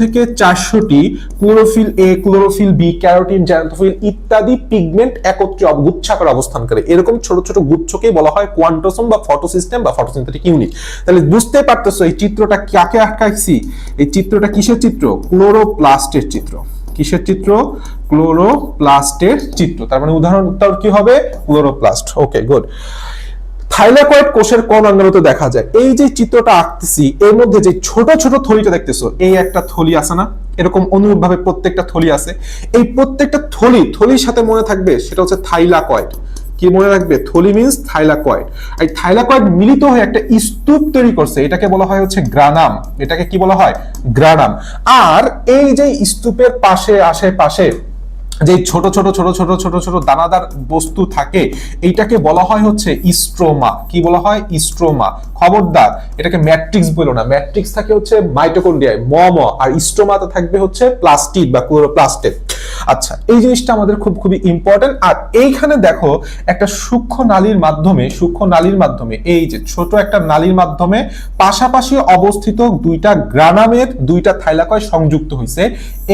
থেকে 400টি chlorophyll A, chlorophyll B, carotene, xanthophyll ইত্যাদি পিগমেন্ট একত্রে গুচ্ছাকারে অবস্থান করে। এরকম ছোট ছোট গুচ্ছকেই বলা হয় কোয়ান্টোসোম বা ফটোসিস্টেম বা ফটোসিনথেটিক ইউনিট। তাহলে বুঝতে পারতেছো এই চিত্রটা কাকে আটকাইছি? এই চিত্রটা কিসের চিত্র? ক্লোরোপ্লাস্টের চিত্র। কিসের চিত্র? ক্লোরোপ্লাস্টের চিত্র। তার মানে উদাহরণ উত্তর কি হবে? ক্লোরোপ্লাস্ট। ওকে, গুড। থাইলাকয়েড কোষের কোন অঙ্গাণুতে দেখা যায়? এই যে চিত্রটা আঁকতেছি, এর মধ্যে যে ছোট ছোট থলিটা দেখতেছো, এই একটা থলি আছে না? এরকম অনুরূপভাবে প্রত্যেকটা থলি আছে। এই প্রত্যেকটা থলির সাথে মনে থাকবে সেটা হচ্ছে থাইলাকয়েড। কি মনে রাখবে? থলি মিন্স থাইলাকয়েড। এই থাইলাকয়েড মিলিত হয়ে একটা স্তূপ তৈরি করছে, এটাকে বলা হয় হচ্ছে গ্রানাম। এটাকে কি বলা হয়? গ্রানাম। আর এই যে স্তূপের পাশে আশেপাশে যে ছোট ছোট ছোট ছোট ছোট ছোট দানাদার বস্তু থাকে, এইটাকে বলা হয় হচ্ছে স্ট্রোমা। কি বলা হয়? স্ট্রোমা। খবরদার এটাকে ম্যাট্রিক্স বলো না, ম্যাট্রিক্স থাকে হচ্ছে মাইটোকন্ড্রিয়ায় আর স্ট্রোমাতে থাকবে হচ্ছে প্লাস্টিড বা ক্লোরোপ্লাস্টে। আচ্ছা, এই জিনিসটা আমাদের খুবই ইম্পর্টেন্ট। আর এইখানে দেখো একটা সূক্ষ্ম নালীর মাধ্যমে এই যে ছোট একটা নালীর মাধ্যমে পাশাপাশি অবস্থিত দুইটা গ্রানামের দুইটা থাইলাকয়েড সংযুক্ত হয়েছে।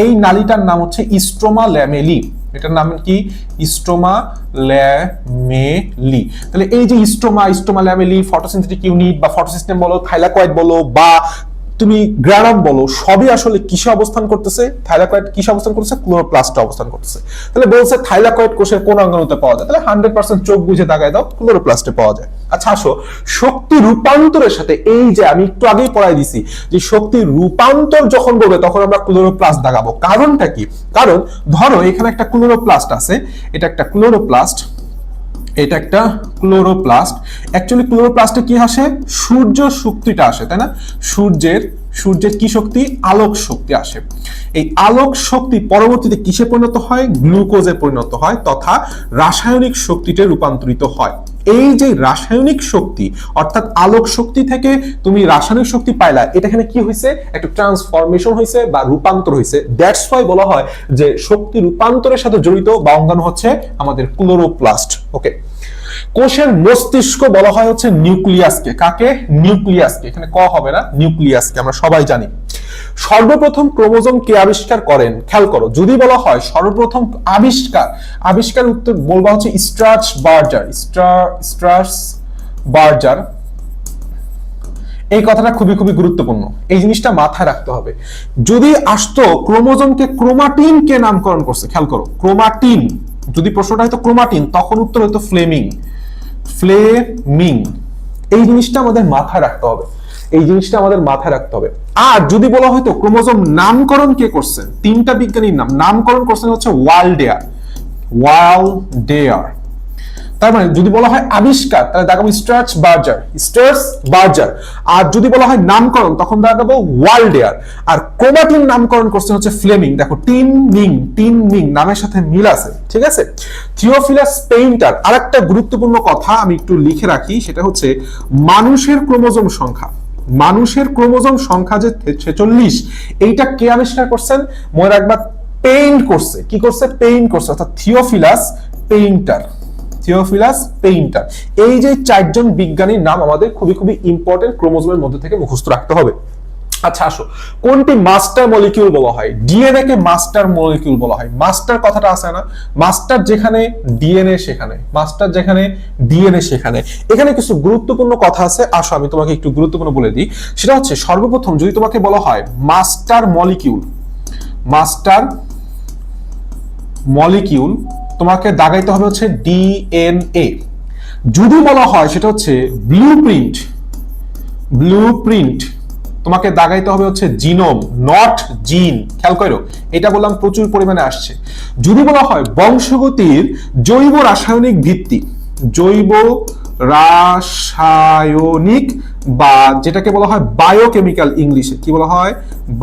এই নালীটার নাম হচ্ছে স্ট্রোমা ল্যামেলি। এটার নাম কি? Stroma lamellae. তাহলে এই যে স্ট্রোমা ল্যামেলি, ফটোসিনথেটিক ইউনিট বা ফটোসিস্টেম বলো, থাইলাকয়েড বলো বা তুমি গ্রানাম বলো, সবই আসলে কিসে অবস্থান করতেছে? থাইলাকয়েড কিসে অবস্থান করতেছে? ক্লোরোপ্লাস্টে অবস্থান করতেছে। তাহলে বলছে থাইলাকয়েড কোষের কোন অঙ্গাণুতে পাওয়া যায়? তাহলে 100% চোখ বুঝে দাগায় দাও, ক্লোরোপ্লাস্টে পাওয়া যায়। আচ্ছা আসো, শক্তি রূপান্তরের সাথে এই যে আমি একটু আগেই পড়াই দিছি যে শক্তি রূপান্তর যখন বলবে তখন আমরা ক্লোরোপ্লাস্ট দাগাবো। কারণটা কি? কারণ ধরো এখানে একটা ক্লোরোপ্লাস্ট আছে, এটা একটা ক্লোরোপ্লাস্ট, এটা একটা ক্লোরোপ্লাস্ট। অ্যাকচুয়ালি ক্লোরোপ্লাস্টে কি আসে? সূর্য শক্তিটা আসে, তাই না? সূর্যের কি শক্তি? আলোক শক্তি আসে। এই আলোক শক্তি পরবর্তীতে কিসে পরিণত হয়? গ্লুকোজে পরিণত হয়, তথা রাসায়নিক শক্তিতে রূপান্তরিত হয়। এই যে রাসায়নিক শক্তি অর্থাৎ আলোক শক্তি থেকে তুমি রাসায়নিক শক্তি পাইলা, এটা এখানে কি হয়েছে? একটা ট্রান্সফরমেশন হয়েছে বা রূপান্তর হয়েছে। দ্যাটস ওয়াই বলা হয় যে শক্তি রূপান্তরের সাথে জড়িত বা অঙ্গাণু হচ্ছে আমাদের ক্লোরোপ্লাস্ট। ওকে, কোষের মস্তিষ্ক বলা হয় হচ্ছে নিউক্লিয়াসকে। কাকে? নিউক্লিয়াসকে। এখানে ক হবে না, নিউক্লিয়াসকে। আমরা সবাই জানি সর্বপ্রথম ক্রোমোজোম কে আবিষ্কার করেন? খেয়াল করো, যদি বলা হয় সর্বপ্রথম আবিষ্কার উত্তর বলবা হচ্ছে স্ট্রাসবার্জার। এই কথাটা খুবই গুরুত্বপূর্ণ, এই জিনিসটা মাথায় রাখতে হবে। যদি আসতো ক্রোমোজোমকে ক্রোমাটিন কে নামকরণ করছে, খেয়াল করো, ক্রোমাটিন, যদি প্রশ্নটা হয়তো ক্রোমাটিন তখন উত্তর হয়তো ফ্লেমিং। এই জিনিসটা আমাদের মাথায় রাখতে হবে, আর যদি বলা হয়তো ক্রোমোজোম নামকরণ কে করছেন, তিনটা বিজ্ঞানীর নামকরণ করছেন হচ্ছে ওয়ালডেয়ার। তার মানে যদি বলা হয় আবিষ্কার তাহলে দেখাবো স্ট্রাসবার্জার, আর যদি বলা হয় নামকরণ তখন দেখাবো ওয়ালডেয়ার। আর ক্রোমাটিন নামকরণ করছে হচ্ছে ফ্লেমিং। দেখো টিন মিং নামের সাথে মিল আছে, ঠিক আছে। Theophilus painter. আরেকটা গুরুত্বপূর্ণ কথা আমি একটু লিখে রাখি, সেটা হচ্ছে মানুষের ক্রোমোজোম সংখ্যা যে 46, এইটা কে আবিষ্কার করছেন? মনে রাখবা, পেইন্ট করছে। কি করছে? পেইন্ট করছে, অর্থাৎ থিওফিলাস পেইন্টার। এই যে চারজন বিজ্ঞানীর নাম আমাদের খুবই ইম্পর্টেন্ট, ক্রোমোজোমের মধ্যে থেকে মুখস্থ রাখতে হবে। আচ্ছা আসো, কোনটি মাস্টার মলিকিউল বলা হয়? ডিএনএ কে মাস্টার মলিকিউল বলা হয়। মাস্টার কথাটা আছে না, মাস্টার যেখানে ডিএনএ সেখানে। এখানে কিছু গুরুত্বপূর্ণ কথা আছে, আসো আমি তোমাকে একটু গুরুত্বপূর্ণ বলে দিই। সেটা হচ্ছে সর্বপ্রথম যদি তোমাকে বলা হয় মাস্টার মলিকিউল, তোমাকে দাগাইতে হবে হচ্ছে ডিএনএ। যদি বলা হয় সেটা হচ্ছে ব্লুপ্রিন্ট, তোমাকে দাগাইতে হবে হচ্ছে জিনোম, নট জিন। খেয়াল করো, এটা বললাম প্রচুর পরিমাণে আসছে। যদি বলা হয় বংশগতির জৈব রাসায়নিক ভিত্তি, বা যেটাকে বলা হয় বায়োকেমিক্যাল, ইংলিশে কি বলা হয়?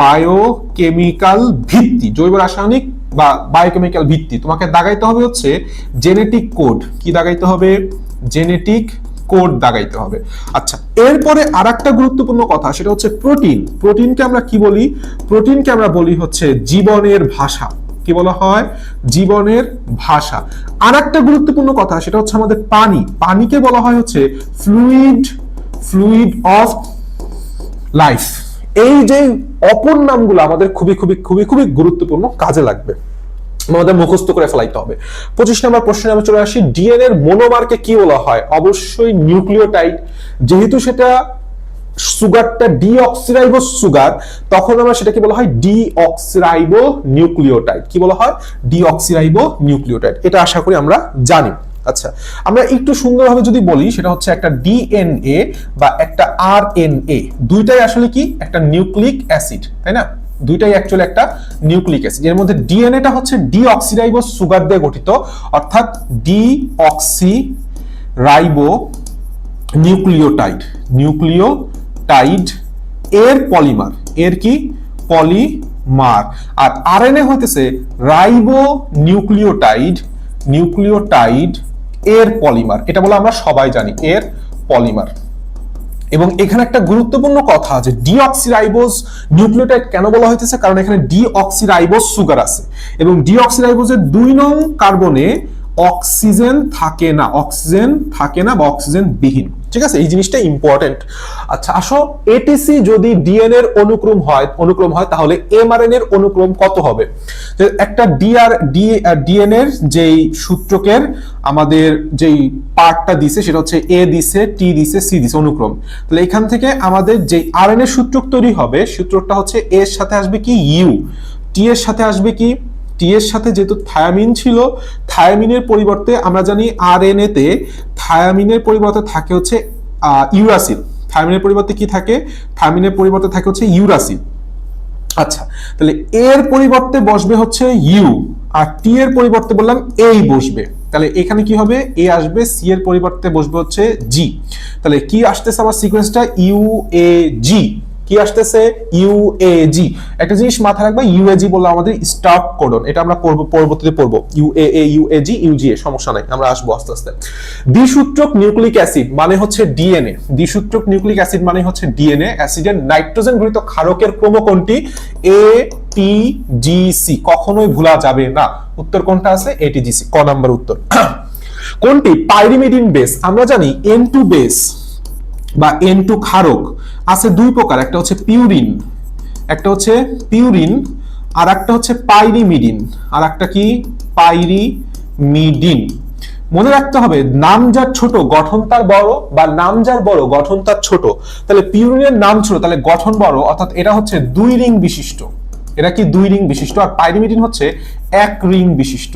বায়োকেমিক্যাল ভিত্তি, জৈব রাসায়নিক বা বায়োকেমিক্যাল ভিত্তি, তোমাকে দাগাইতে হবে হচ্ছে জেনেটিক কোড। কি দাগাইতে হবে? জেনেটিক কোড দাগাইতে হবে। আচ্ছা, এরপরে আরেকটা গুরুত্বপূর্ণ কথা, সেটা হচ্ছে প্রোটিনকে আমরা কি বলি? প্রোটিনকে আমরা বলি হচ্ছে জীবনের ভাষা। কি বলা হয়? জীবনের ভাষা। আরেকটা গুরুত্বপূর্ণ কথা, সেটা হচ্ছে আমাদের পানিকে বলা হয় হচ্ছে ফ্লুইড অফ লাইফ। এই যে অপর নামগুলো আমাদের খুবই গুরুত্বপূর্ণ, কাজে লাগবে, আমাদের মুখস্থ করে ফেলাইতে হবে। 25 নম্বর প্রশ্নে আমরা চলে আসি, ডিএনএ এর মনোমারকে কি বলা হয়? অবশ্যই নিউক্লিওটাইড। যেহেতু সেটা সুগারটা ডিঅক্সিরাইবো সুগার, তখন আমরা সেটাকে বলা হয় ডিঅক্সিরাইবো নিউক্লিওটাইড। কি বলা হয়? Deoxyribo nucleotide. এটা আশা করি আমরা জানি। আচ্ছা, আমরা একটু সুন্দরভাবে যদি বলি, সেটা হচ্ছে একটা ডিএনএ বা একটা আরএনএ, দুইটাই আসলে কি? একটা নিউক্লিক অ্যাসিড, তাই না? দুইটাই অ্যাকচুয়ালি একটা নিউক্লিক অ্যাসিড। এর মধ্যে ডিএনএটা হচ্ছে ডিঅক্সিরাইবো সুগার দিয়ে গঠিত, অর্থাৎ ডিঅক্সিরাইবো নিউক্লিওটাইড। এর পলিমার, এর কি? মার। আর আরএনএ হইতেছে রাইবো নিউক্লিওটাইড এর পলিমার। এটা বলে আমরা সবাই জানি, এর পলিমার। এবং এখানে একটা গুরুত্বপূর্ণ কথা আছে, ডিঅক্সিরাইবোজ নিউক্লিওটাইড কেন বলা হইতেছে, কারণ এখানে ডিঅক্সিরাইবোজ সুগার আছে এবং ডিঅক্সিরাইবোজের 2 নং কার্বনে অক্সিজেন থাকে না বা অক্সিজেন বিহীন। ঠিক আছে, এই জিনিসটা ইম্পর্টেন্ট। আচ্ছা আসো, এটিসি যদি ডিএনএ এর অনুক্রম হয় তাহলে এমআরএনএ এর অনুক্রম কত হবে? একটা ডিএনএ এর যেই সূত্রকের আমাদের যেই পার্টটা দিছে সেটা হচ্ছে এ দিছে, টি দিছে, সি দিছে অনুক্রম। তাহলে এখান থেকে আমাদের যে আরএনএ সূত্রক তৈরি হবে, সূত্রটা হচ্ছে এ এর সাথে আসবে কি ইউ, টি এর সাথে আসবে কি, টি এর সাথে যেহেতু থায়ামিন ছিল, থায়ামিনের পরিবর্তে আমরা জানি আরএনএ তে থায়ামিনের পরিবর্তে থাকে হচ্ছে ইউরাসিল। থায়ামিনের পরিবর্তে কি থাকে? থায়ামিনের পরিবর্তে থাকে হচ্ছে ইউরাসিল। আচ্ছা, তাহলে এর পরিবর্তে বসবে হচ্ছে ইউ, আর টি এর পরিবর্তে বললাম এই বসবে। তাহলে এখানে কি হবে? এ আসবে, সি এর পরিবর্তে বসবে হচ্ছে জি। তাহলে কি আসতেছে আমার সিকোয়েন্সটা? ইউএজি। কি আসতেছে? ইউএজি। একটা জিনিস মাথায় রাখবা, ইউএজি বললে আমাদের স্টার্ট কোডন, এটা আমরা পরবর্তীতে পড়বো। ইউএজি, ইউজিএ, সমস্যা নাই, আমরা আসবো আস্তে আস্তে। দ্বিসূত্রক নিউক্লিক অ্যাসিড মানে হচ্ছে ডিএনএ। দ্বিসূত্রক নিউক্লিক অ্যাসিড মানে হচ্ছে ডিএনএ। অ্যাসিডের নাইট্রোজেন ঘটিত ক্ষারকের ক্রম কোনটি? এটিজিসি। কখনোই ভুলা যাবে না। উত্তর কোনটা আছে? এটিজিসি, ক নাম্বার উত্তর। কোনটি? Pyrimidine base. আমরা জানি N2 বেস বা N2 ক্ষারক আছে 2 প্রকার, একটা হচ্ছে পিউরিন, আর একটা হচ্ছে পাইরিমিডিন, আর একটা কি? পাইরিমিডিন। মনে রাখতে হবে, নাম যার ছোট গঠন তার বড়, বা নাম যার বড় গঠন তার ছোট। তাহলে পিউরিনের নাম ছোট, তাহলে গঠন বড়, অর্থাৎ এটা হচ্ছে 2 রিং বিশিষ্ট। এটা কি 2 রিং বিশিষ্ট, আর পাইরিমিডিন হচ্ছে 1 রিং বিশিষ্ট।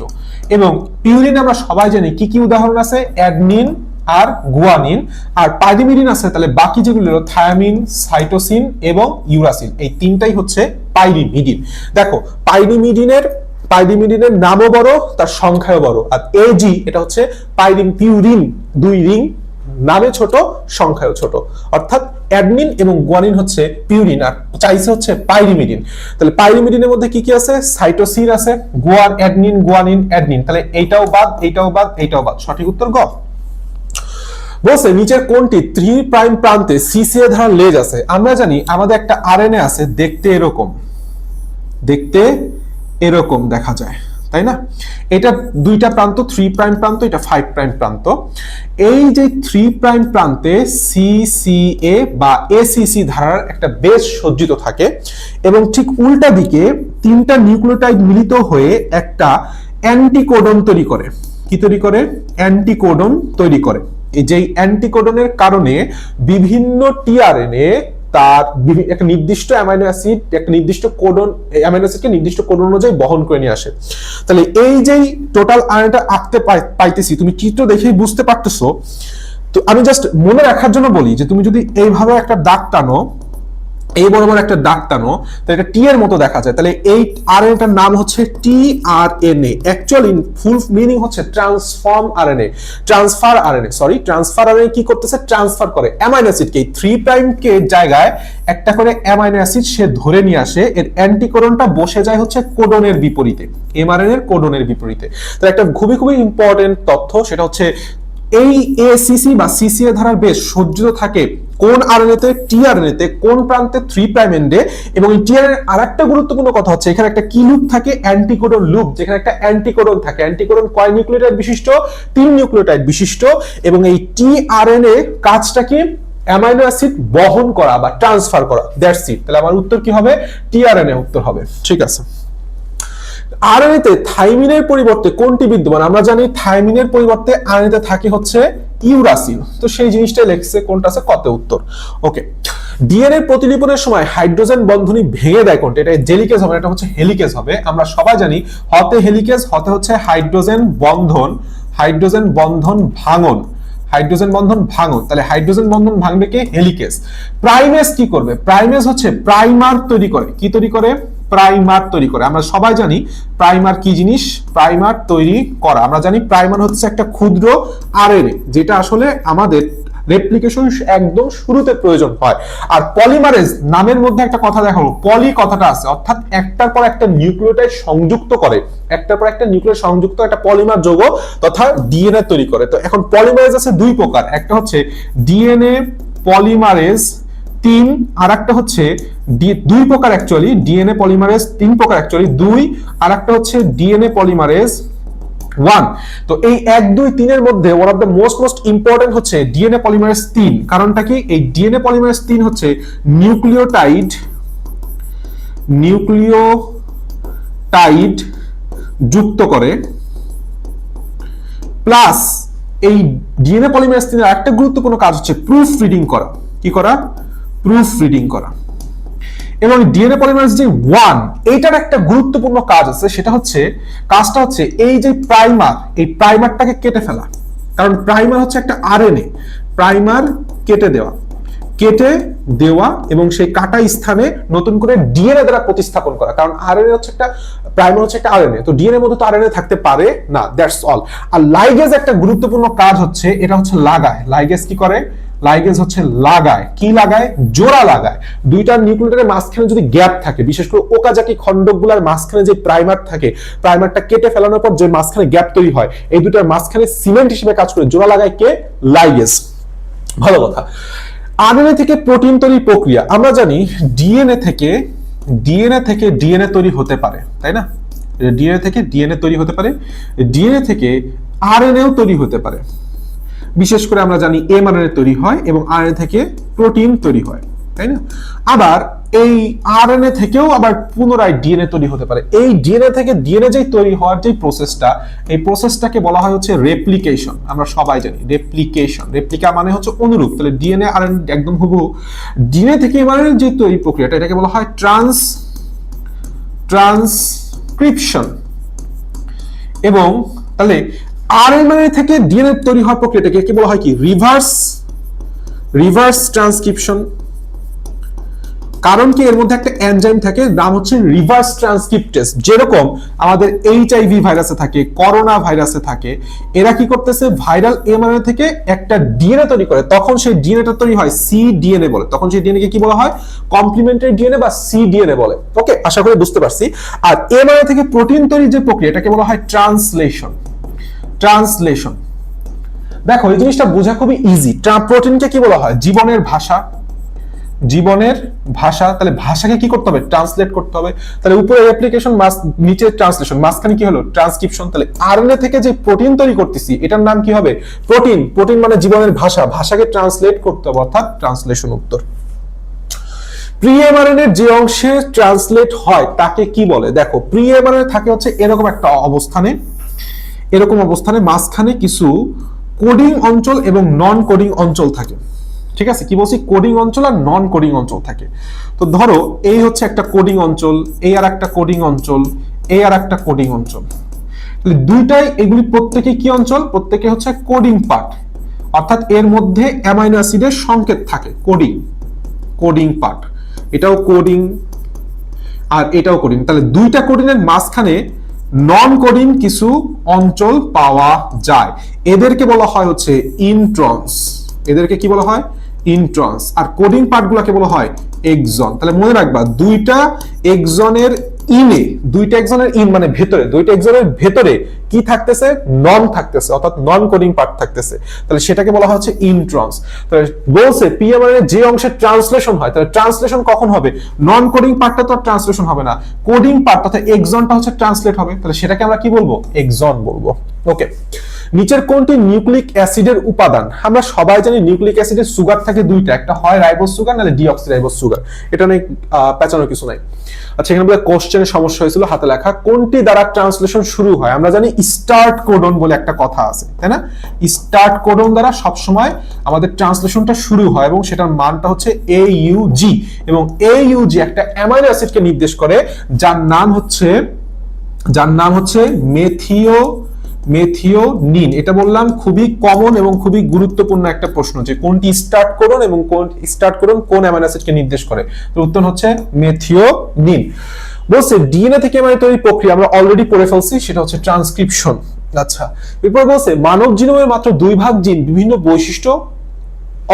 এবং পিউরিন আমরা সবাই জানি কি কি উদাহরণ আছে? অ্যাডনিন আর গুয়ানিন। আর পাইরিমিডিন আছে, তাহলে বাকি যেগুলো হলো থায়ামিন, সাইটোসিন এবং ইউরাসিল, এই তিনটাই হচ্ছে পাইরিমিডিন। দেখো, পাইরিমিডিনের নামও বড়, তার সংখ্যাও বড়। আর এজি এটা হচ্ছে পিউরিন, 2 রিং, নামে ছোট, সংখ্যাও ছোট। অর্থাৎ অ্যাডনিন এবং গুয়ানিন হচ্ছে পিউরিন, আর চাইছে হচ্ছে পাইরিমিডিন। তাহলে পাইরিমিডিনের মধ্যে কি কি আছে? সাইটোসিন আছে, অ্যাডনিন, গুয়ানিন, অ্যাডনিন। তাহলে এইটাও বাদ, এইটাও বাদ, এইটাও বাদ। সঠিক উত্তর গ। বলছে নিচের কোনটি 3 প্রাইম প্রান্তে সিসিএ ধারার লেজ আছে? আমরা জানি আমাদের একটা আরএনএ আছে, দেখতে এরকম দেখা যায়, তাই না? এটা 2টা প্রান্ত, 3 প্রাইম প্রান্ত, এটা 5 প্রাইম প্রান্ত। এই যে 3 প্রাইম প্রান্তে সিসিএ বা এসিসি ধারার একটা বেস সজ্জিত থাকে, এবং ঠিক উল্টা দিকে 3টা নিউক্লিওটাইড মিলিত হয়ে একটা অ্যান্টিকোডন তৈরি করে। কি তৈরি করে? অ্যান্টিকোডন তৈরি করে। এই যে অ্যান্টিকোডনের কারণে বিভিন্ন টিআরএনএ তার একটা নির্দিষ্ট অ্যামাইনো অ্যাসিড, একটা নির্দিষ্ট কোডন, অ্যামাইনো অ্যাসিডকে নির্দিষ্ট কোডন অনুযায়ী বহন করে নিয়ে আসে। তাহলে এই যেই টোটাল আয়নটা আঁকতে পাইতেছি, তুমি চিত্র দেখেই বুঝতে পারতেছো। তো আমি জাস্ট মনে রাখার জন্য বলি যে তুমি যদি এইভাবে একটা দাগ টানো, এই বরাবর একটা দাগ টানো, তাহলে এটা টি এর মতো দেখা যায়। তাহলে এই আরএনএটার নাম হচ্ছে টিআরএনএ। অ্যাকচুয়ালি ফুল মিনিং হচ্ছে ট্রান্সফার আরএনএ কি করতেছে? ট্রান্সফার করে অ্যামাইনো অ্যাসিডকে, 3 প্রাইম কে জায়গায় একটা করে অ্যামাইনো অ্যাসিড সে ধরে নিয়ে আসে। এর অ্যান্টিকোডনটা বসে যায় হচ্ছে কোডনের বিপরীতে, এমআরএনএ এর কোডনের বিপরীতে। তাহলে একটা খুবই ইম্পর্টেন্ট তথ্য, সেটা হচ্ছে এই এসিসি বা সিসিএ ধারার বেশ সজ্জিত থাকে কোন আরএনএতে? টিআরএনএতে। কোন প্রান্তে? 3 প্রাইম এন্ডে। এবং এই টিআরএনএ আরেকটা গুরুত্বপূর্ণ কথা হচ্ছে, এখানে একটা কি লুপ থাকে? অ্যান্টিকোডন লুপ, যেখানে একটা অ্যান্টিকোডন থাকে। অ্যান্টিকোডন কয় নিউক্লিওটাইড বিশিষ্ট? 3 নিউক্লিওটাইড বিশিষ্ট। এবং এই টিআরএনএ কাজটা কি? অ্যামাইনো অ্যাসিড বহন করা বা ট্রান্সফার করা। That's it. তাহলে আমার উত্তর কি হবে? টিআরএনএ উত্তর হবে। ঠিক আছে। আরএনএতে থাইমিনের পরিবর্তে কোনটি বিদ্যমান? আমরা জানি থাইমিনের পরিবর্তে আরএনএতে থাকে হচ্ছে ইউরাসিল। তো সেই জিনিসটাই লেখছে, কোনটা আছে কত উত্তর। ওকে, ডিএনএ প্রতিলিপনের সময় হাইড্রোজেন বন্ধনী ভেঙে দেয় কোনটা? এটা জেলিকেজ হবে, এটা হচ্ছে হেলিকেজ হবে। আমরা সবাই জানি হতে হেলিকেজ, হতে হচ্ছে হাইড্রোজেন বন্ধন ভাঙন। তাহলে হাইড্রোজেন বন্ধন ভাঙবে কে? হেলিকেজ। প্রাইমেজ কি করবে? প্রাইমেজ হচ্ছে প্রাইমার তৈরি করে। কি তৈরি করে? প্রাইমার তৈরি করে। আমরা সবাই জানি প্রাইমার কি জিনিস? প্রাইমার তৈরি করা। আমরা জানি প্রাইমার হচ্ছে একটা ক্ষুদ্র আরএনএ, যেটা আসলে আমাদের রেপ্লিকেশন একদম শুরুতে প্রয়োজন হয়। আর পলিমারেজ নামের মধ্যে একটা কথা দেখাবো, পলি কথাটা আছে, অর্থাৎ একটার পর একটা নিউক্লিওটাইড সংযুক্ত করে, একটার পর একটা নিউক্লিওটাইড সংযুক্ত একটা পলিমার যৌগ তথা ডিএনএ তৈরি করে। তো এখন পলিমারেজ আছে দুই প্রকার, একটা হচ্ছে ডিএনএ পলিমারেজ 3, আর একটা হচ্ছে দুই প্রকার অ্যাকচুয়ালি, ডিএনএ পলিমারেজ 3 প্রকার অ্যাকচুয়ালি 2, আর একটা হচ্ছে ডিএনএ পলিমারেজ 1। তো এই 1 2 3 এর মধ্যে one of the most important হচ্ছে ডিএনএ পলিমারেজ 3। কারণটা কি, এই ডিএনএ পলিমারেজ 3 হচ্ছে নিউক্লিওটাইড যুক্ত করে, প্লাস এই ডিএনএ পলিমারেজ 3 এর একটা গুরুত্বপূর্ণ কাজ হচ্ছে প্রুফ রিডিং করা। কি করা? প্রুফ রিডিং করা। এবং ডিএনএ পলিমারেজ যে 1, এইটার একটা গুরুত্বপূর্ণ কাজ আছে, সেটা হচ্ছে কাজটা হচ্ছে এই যে প্রাইমার, এই প্রাইমারটাকে কেটে ফেলা। কারণ প্রাইমার হচ্ছে একটা আরএনএ, প্রাইমার কেটে দেওয়া এবং সেই কাটা স্থানে নতুন করে ডিএনএ দ্বারা প্রতিস্থাপন করা। কারণ আরএনএ হচ্ছে একটা প্রাইমার, হচ্ছে একটা আরএনএ, তো ডিএনএ মধ্যে তো আরএনএ থাকতে পারে না, দ্যাটস অল। আর লাইগেজ একটা গুরুত্বপূর্ণ কাজ হচ্ছে, এটা হচ্ছে লাগায়। লাইগেজ কি করে? লাইগেজ হচ্ছে লাগায়। কি লাগায়? জোড়া লাগায়। দুইটা নিউক্লিওটাইডের মাঝখানে যদি গ্যাপ থাকে, বিশেষ করে ওকাজাকি খণ্ডকগুলোর মাঝখানে যে প্রাইমার থাকে, প্রাইমারটা কেটে ফেলানোর পর যে মাঝখানে গ্যাপ তৈরি হয়, এই দুটার মাঝখানে সিমেন্ট হিসেবে কাজ করে জোড়া লাগায় কে? লাইগেজ। ভালো কথা। আরএনএ থেকে প্রোটিন তৈরি প্রক্রিয়া আমরা জানি, ডিএনএ থেকে ডিএনএ তৈরি হতে পারে, তাই না? ডিএনএ থেকে ডিএনএ তৈরি হতে পারে, ডিএনএ থেকে আরএনএও তৈরি হতে পারে। বিশেষ করে আমরা জানি এমআরএনএ তৈরি হয় এবং আরএনএ থেকে প্রোটিন তৈরি হয়, তাই না? আবার এই আরএনএ থেকেও আবার পুনরায় ডিএনএ তৈরি হতে পারে। এই ডিএনএ থেকে ডিএনএ যে তৈরি হওয়ার যে প্রসেসটা, এই প্রসেসটাকে বলা হয় হচ্ছে রেপ্লিকেশন। আমরা সবাই জানি রেপ্লিকেশন, রেপ্লিকা মানে হচ্ছে অনুরূপ। তাহলে ডিএনএ আরএনএ একদম হুবহু। ডিএনএ থেকে এমআরএনএ যে তৈরি প্রক্রিয়াটা, এটাকে বলা হয় ট্রান্সক্রিপশন। এবং তাহলে আরএনএ থেকে ডিএনএ তৈরি হওয়ার প্রক্রিয়াটাকে কি বলা হয়? কি? Reverse transcription. কারণ কি, এর মধ্যে একটা এনজাইম থাকে, নাম হচ্ছে রিভার্স ট্রান্সক্রিপ্টেজ। যেরকম আমাদের এইচআইভি ভাইরাসে থাকে, করোনা ভাইরাসে থাকে, এরা কি করতেছে? ভাইরাল এমআরএনএ থেকে একটা ডিএনএ তৈরি করে, তখন সেই ডিএনএটা তৈরি হয় সিডিএনএ বলে। তখন সেই ডিএনএ কে কি বলা হয়? কমপ্লিমেন্টারি ডিএনএ বা সিডিএনএ বলে। ওকে, আশা করি বুঝতে পারছি। আর এমআরএনএ থেকে প্রোটিন তৈরির যে প্রক্রিয়া, এটাকে বলা হয় ট্রান্সলেশন। দেখো, এই জিনিসটা বোঝা খুবই ইজি। প্রোটিনকে কি বলা হয়? জীবনের ভাষা। তাহলে ভাষাকে কি করতে হবে? ট্রান্সলেট করতে হবে। তাহলে উপরে রেপ্লিকেশন, নিচে ট্রান্সলেশন, মাঝখানে কি হলো? ট্রান্সক্রিপশন। তাহলে আরএনএ থেকে যে প্রোটিন তৈরি করতেছি, এটার নাম কি হবে? প্রোটিন মানে জীবনের ভাষা, ভাষাকে ট্রান্সলেট করতে হবে, অর্থাৎ ট্রান্সলেশন। উত্তর। প্রি এমআরএনএ যে অংশে ট্রান্সলেট হয় তাকে কি বলে? দেখো, প্রি এমআরএনএ থাকে হচ্ছে এরকম একটা অবস্থানে, মাঝখানে কিছু কোডিং অঞ্চল এবং নন কোডিং অঞ্চল থাকে। ঠিক আছে, কি বলছি? কোডিং অঞ্চল আর নন কোডিং অঞ্চল থাকে। তো ধরো এই হচ্ছে একটা কোডিং অঞ্চল, এই আর একটা কোডিং অঞ্চল, এই আর একটা কোডিং অঞ্চল। দুইটাই, এগুলি প্রত্যেকে কি অঞ্চল? প্রত্যেকে হচ্ছে কোডিং পার্ট, অর্থাৎ এর মধ্যে অ্যামাইনো অ্যাসিডের সংকেত থাকে। কোডিং পার্ট, এটাও কোডিং আর এটাও কোডিং। তাহলে দুইটা কোডিং এর মাঝখানে নন কোডিং কিছু অঞ্চল পাওয়া যায়, এদেরকে বলা হয় হচ্ছে ইন্ট্রন্স। এদেরকে কি বলা হয়? ইন্ট্রন্স। আর কোডিং পার্টগুলোকে বলা হয় এক্সন। তাহলে মনে রাখবা, দুইটা এক্সনের ইন মানে ভেতরে, দুইটা এক্সনের ভেতরে কি থাকতেছে? নন থাকতেছে, অর্থাৎ নন কোডিং পার্ট থাকতেছে। তাহলে সেটাকে বলা হচ্ছে ইন্ট্রন্স। তাহলে বলছে পিএমআরএনএ যে অংশে ট্রান্সলেশন হয়, তাহলে ট্রান্সলেশন কখন হবে? নন কোডিং পার্টটা তো ট্রান্সলেশন হবে না, কোডিং পার্ট অর্থাৎ এক্সনটা হচ্ছে ট্রান্সলেট হবে। তাহলে সেটাকে আমরা কি বলবো? এক্সন বলবো। ওকে, নিচের কোনটি নিউক্লিক অ্যাসিডের উপাদান? আমরা সবাই জানি নিউক্লিক অ্যাসিডের সুগার থাকে দুইটা, একটা হয় রাইবোজ সুগার, নাহলে ডিঅক্সিরাইবোজ সুগার। এটা নিয়ে পেঁচানোর কিছু নাই। আচ্ছা, এখানে বলে কোশ্চেনের সমস্যা হয়েছিল হাতে লেখা, কোনটি দ্বারা ট্রান্সলেশন শুরু হয়? আমরা জানি স্টার্ট কোডন বলে একটা কথা আছে, তাই না? স্টার্ট কোডন দ্বারা সবসময় আমাদের ট্রান্সলেশনটা শুরু হয় এবং সেটার মানটা হচ্ছে AUG, এবং AUG একটা অ্যামাইনো অ্যাসিডকে নির্দেশ করে যার নাম হচ্ছে মেথিওনিন। এটা বললাম খুবই কমন এবং খুবই গুরুত্বপূর্ণ একটা প্রশ্ন, যে কোনটি স্টার্ট কোডন এবং কোন অ্যামাইনো অ্যাসিডকে নির্দেশ করে। তো উত্তর হচ্ছে মেথিওনিন। বলছে ডিএনএ থেকে এমআরএনএ তৈরি প্রক্রিয়া আমরা অলরেডি পড়ে ফেলছি, সেটা হচ্ছে ট্রান্সক্রিপশন। আচ্ছা, এরপর বলছে মানব জিনোমের মাত্র 2 ভাগ জিন বিভিন্ন বৈশিষ্ট্য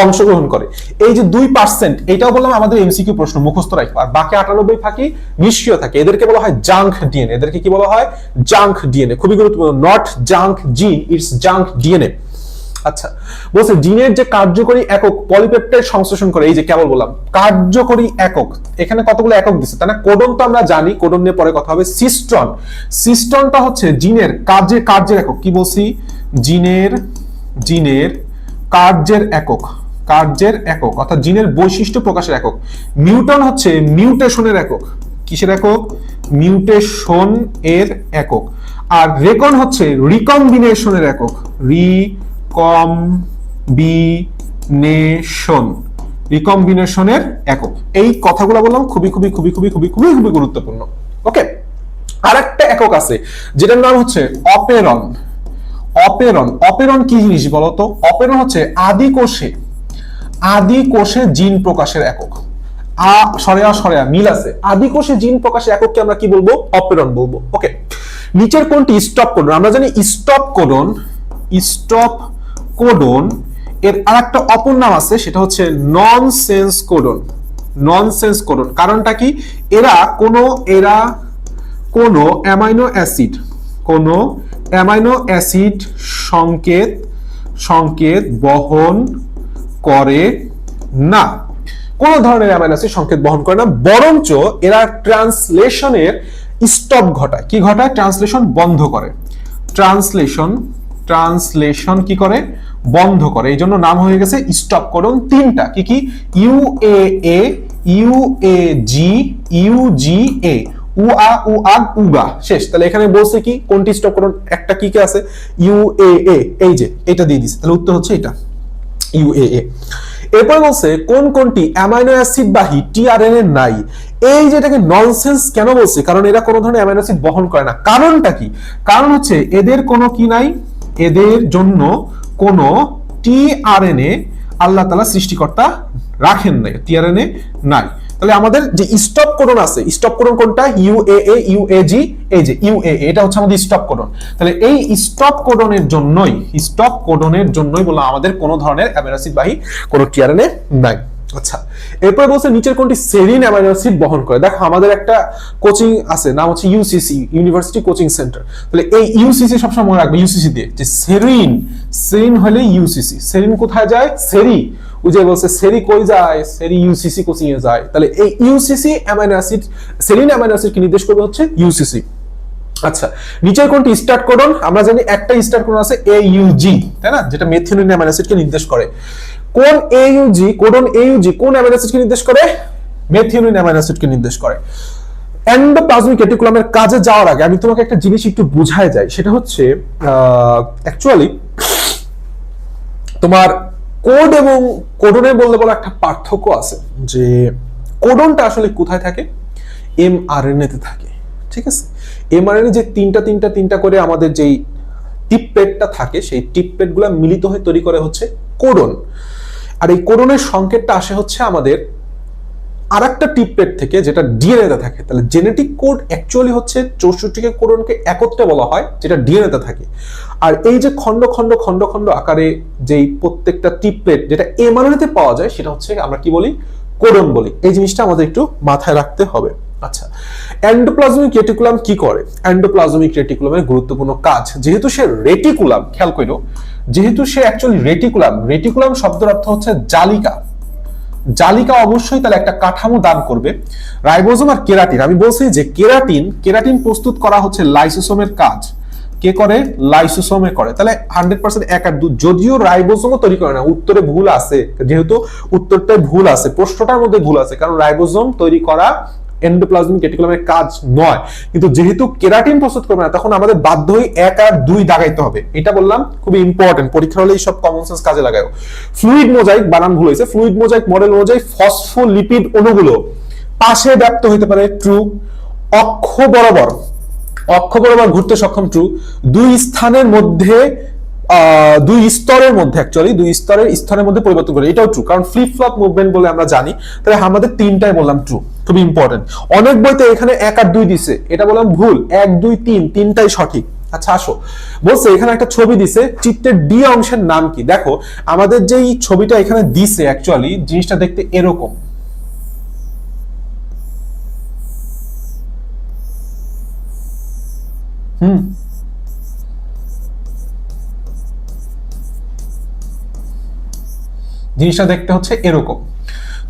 অংশগ্রহণ করে। এই যে 2%, এটাও বললাম আমাদের এমসিকিউ প্রশ্ন, মুখস্থ রাখবো। আর বাকি 98 ফাঁকি নিষ্ক্রিয় থাকে, এদেরকে বলা হয় জাঙ্ক ডিএনএ। এদেরকে কি বলা হয়? Junk DNA. খুবই গুরুত্বপূর্ণ, নট জাঙ্ক জিন, ইটস জাঙ্ক ডিএনএ। আচ্ছা, বলছে জিনের যে কার্যকরী একক পলিপেপটাইড সংশ্লেষণ করে, এই যে কেবল বললাম কার্যকরী একক, এখানে কতগুলো একক দিচ্ছে তাই না? কোডন তো আমরা জানি, কোডন নিয়ে পরে কথা হবে। সিস্টন, সিস্টনটা হচ্ছে জিনের কার্যের একক। কি বলছি? জিনের কার্যের একক, কার্যের একক অর্থাৎ জিনের বৈশিষ্ট্য প্রকাশের একক। মিউটন হচ্ছে মিউটেশনের একক। কিসের একক? মিউটেশন এর একক। আর রেকন হচ্ছে রিকম্বিনেশনের একক। রিকম্বিনেশনের একক। এই কথাগুলো বললাম, খুবই খুবই খুবই খুবই খুবই খুবই খুবই গুরুত্বপূর্ণ। ওকে, আরেকটা একক আছে যেটার নাম হচ্ছে অপেরন। অপেরন, অপেরন কি জিনিস বলতো? অপেরন হচ্ছে আদি কোষে জিন প্রকাশের একক। সরেয়া মিল আছে। আদি কোষে জিন প্রকাশের একককে আমরা কি বলবো? অপেরন বলবো। ওকে, নিচের কোনটি স্টপ কোডন? আমরা জানি স্টপ কোডন এর আরেকটা অপর নাম আছে, সেটা হচ্ছে ননসেন্স কোডন। ননসেন্স কোডন কারণটা কি? এরা কোনো অ্যামাইনো অ্যাসিড সংকেত বহন করে না। কোন ধরনের অ্যামাইনো অ্যাসিড সংকেত বহন করে না, বরঞ্চ এরা ট্রান্সলেশনের স্টপ ঘটায়। কি ঘটায়? ট্রান্সলেশন বন্ধ করে। ট্রান্সলেশন কি করে? বন্ধ করে। এই জন্য নাম হয়ে গেছে স্টপ কোডন তিনটা। কি কি? UAA, UAG, UGA, উগা। শেষ। তাহলে এখানে বলছে কি কোনটি স্টপ কোডন? একটা কি কি আছে? UAA, এই যে এটা দিয়ে দিছে, তাহলে উত্তর হচ্ছে এটা UAA। এরপর বলছে কোনটি অ্যামাইনো অ্যাসিড বাহী টিআরএনএ নাই। এই যেটাকে ননসেন্স কেন বলছে? কারণ এরা কোনো ধরনের অ্যামাইনো অ্যাসিড বহন করে না। কারণটা কি? কারণ হচ্ছে এদের কোনো কি নাই, এদের জন্য কোনো টিআরএনএ আল্লাহ তাআলা সৃষ্টিকর্তা রাখেন নাই, টিআরএনএ নাই। তাহলে আমাদের যে স্টপ কোডন আছে, স্টপ কোডন কোনটা? UAA, UAG, এই যে UAA, এটা হচ্ছে আমাদের স্টপ কোডন। তাহলে এই স্টপ কোডনের জন্যই বললাম আমাদের কোনো ধরনের অ্যামাইনো অ্যাসিড বাহী কোনো টিআরএনএ নাই। আচ্ছা, এরপর বলছে নিচের কোনটি সেরিন অ্যামাইনো অ্যাসিড বহন করে? দেখো আমাদের একটা কোচিং আছে, নাম হচ্ছে ইউসিসি, ইউনিভার্সিটি কোচিং সেন্টার। তাহলে এই ইউসিসি সবসময় মনে রাখবে, ইউসিসি দিয়ে যে সেরিন হলে ইউসিসি। সেরিন কোথায় যায়? যে বলছে সেরি কই যায়? সেরি ইউসিসি কোচিং এ যায়। তাহলে এই UCC amino acid, serine amino acid কি নির্দেশ করবে? হচ্ছে ইউসিসি। আচ্ছা, নিচের কোনটি স্টার্ট কোডন? আমরা জানি একটা স্টার্ট কোডন আছে AUG, তাই না, যেটা মেথিওনিন অ্যামাইনো অ্যাসিডকে নির্দেশ করে। কোন AUG, কোডন AUG কোন অ্যামাইনো অ্যাসিডকে নির্দেশ করে? মেথিওনিন অ্যামাইনো অ্যাসিডকে নির্দেশ করে। এন্ডোপ্লাজমিক রেটিকুলামের কাজে যাওয়ার আগে আমি তোমাকে একটা জিনিস একটু বুঝায় যাই, সেটা হচ্ছে অ্যাকচুয়ালি তোমার কোড এবং কোডনে বলতে বলে একটা পার্থক্য আছে, যে কোডনটা আসলে কোথায় থাকে? mRNA তে থাকে। ঠিক আছে, mRNA যে তিনটা করে আমাদের যেই টিপপেটটা থাকে, সেই টিপপেটগুলো মিলিত হয়ে তৈরি করে হচ্ছে কোডন। আর এই কোডনের সংকেতটা আসে হচ্ছে আমাদের আরেকটা টিপপেট থেকে, যেটা ডিএনএ তে থাকে। তাহলে জেনেটিক কোড অ্যাকচুয়ালি হচ্ছে 64টি কোডনকে একত্রে বলা হয়, যেটা ডিএনএ তে থাকে। আর এই যে খন্ড খন্ড খন্ড খন্ড আকারে যেই প্রত্যেকটা টিপপেট যেটা mRNA তে পাওয়া যায়, সেটা হচ্ছে আমরা কি বলি? কোডন বলি। এই জিনিসটা আমাদের একটু মাথায় রাখতে হবে। আচ্ছা, এন্ডোপ্লাজমিক রেটিকুলাম কি করে? এন্ডোপ্লাজমিক রেটিকুলামের গুরুত্বপূর্ণ কাজ, যেহেতু সে রেটিকুলাম, খেয়াল করো, যেহেতু সে অ্যাকচুয়ালি রেটিকুলাম শব্দের অর্থ হচ্ছে জালিকা অবশ্যই তাহলে একটা কাঠামো দান করবে। রাইবোজোম আর কেরাটিন, আমি বলছি যে কেরাটিন প্রস্তুত করা হচ্ছে লাইসোসোমের কাজ। কে করে? লাইসোসোমে করে। তাহলে 100% 1 আর 2, যদিও রাইবোজোমও তৈরি করে না। উত্তরে ভুল আছে, যেহেতু উত্তরটায় ভুল আছে, প্রশ্নটার মধ্যে ভুল আছে, কারণ রাইবোজোম তৈরি করা এন্ডোপ্লাজমিক রেটিকুলামের কাজ নয়। কিন্তু যেহেতু কেরাটিন প্রস্তুত করবে না, তখন আমাদের বাধ্য হয়ে 1 আর 2 দাগাইতে হবে। এটা বললাম খুবই ইম্পর্টেন্ট, পরীক্ষা হলে এই সব কমন সেন্স কাজে লাগাও। ফ্লুইড মোজাইক, বানান ভুল হয়েছে, fluid mosaic, model mosaic, phospholipid অণুগুলো পাশে ব্যাপ্ত হইতে পারে, ট্রু। অক্ষ বরাবর ঘুরতে সক্ষম, ট্রু। দুই স্তরের মধ্যে স্তরের মধ্যে পরিবর্তন করে, এটাও ট্রু, কারণ ফ্লিপ ফ্লপ মুভমেন্ট বলে আমরা জানি। তাহলে আমাদের তিনটাই বললাম ট্রু, খুবই ইম্পর্টেন্ট। অনেক বইতে এখানে 1 আর 2 দিছে, এটা বললাম ভুল, 1 2 3 তিনটাই সঠিক। আচ্ছা আসো, বলছে এখানে একটা ছবি দিছে, চিত্রের ডি অংশের নাম কি? দেখো আমাদের যে এই ছবিটা এখানে দিছে অ্যাকচুয়ালি জিনিসটা দেখতে এরকম। জিনিসটা দেখতে হচ্ছে এরকম।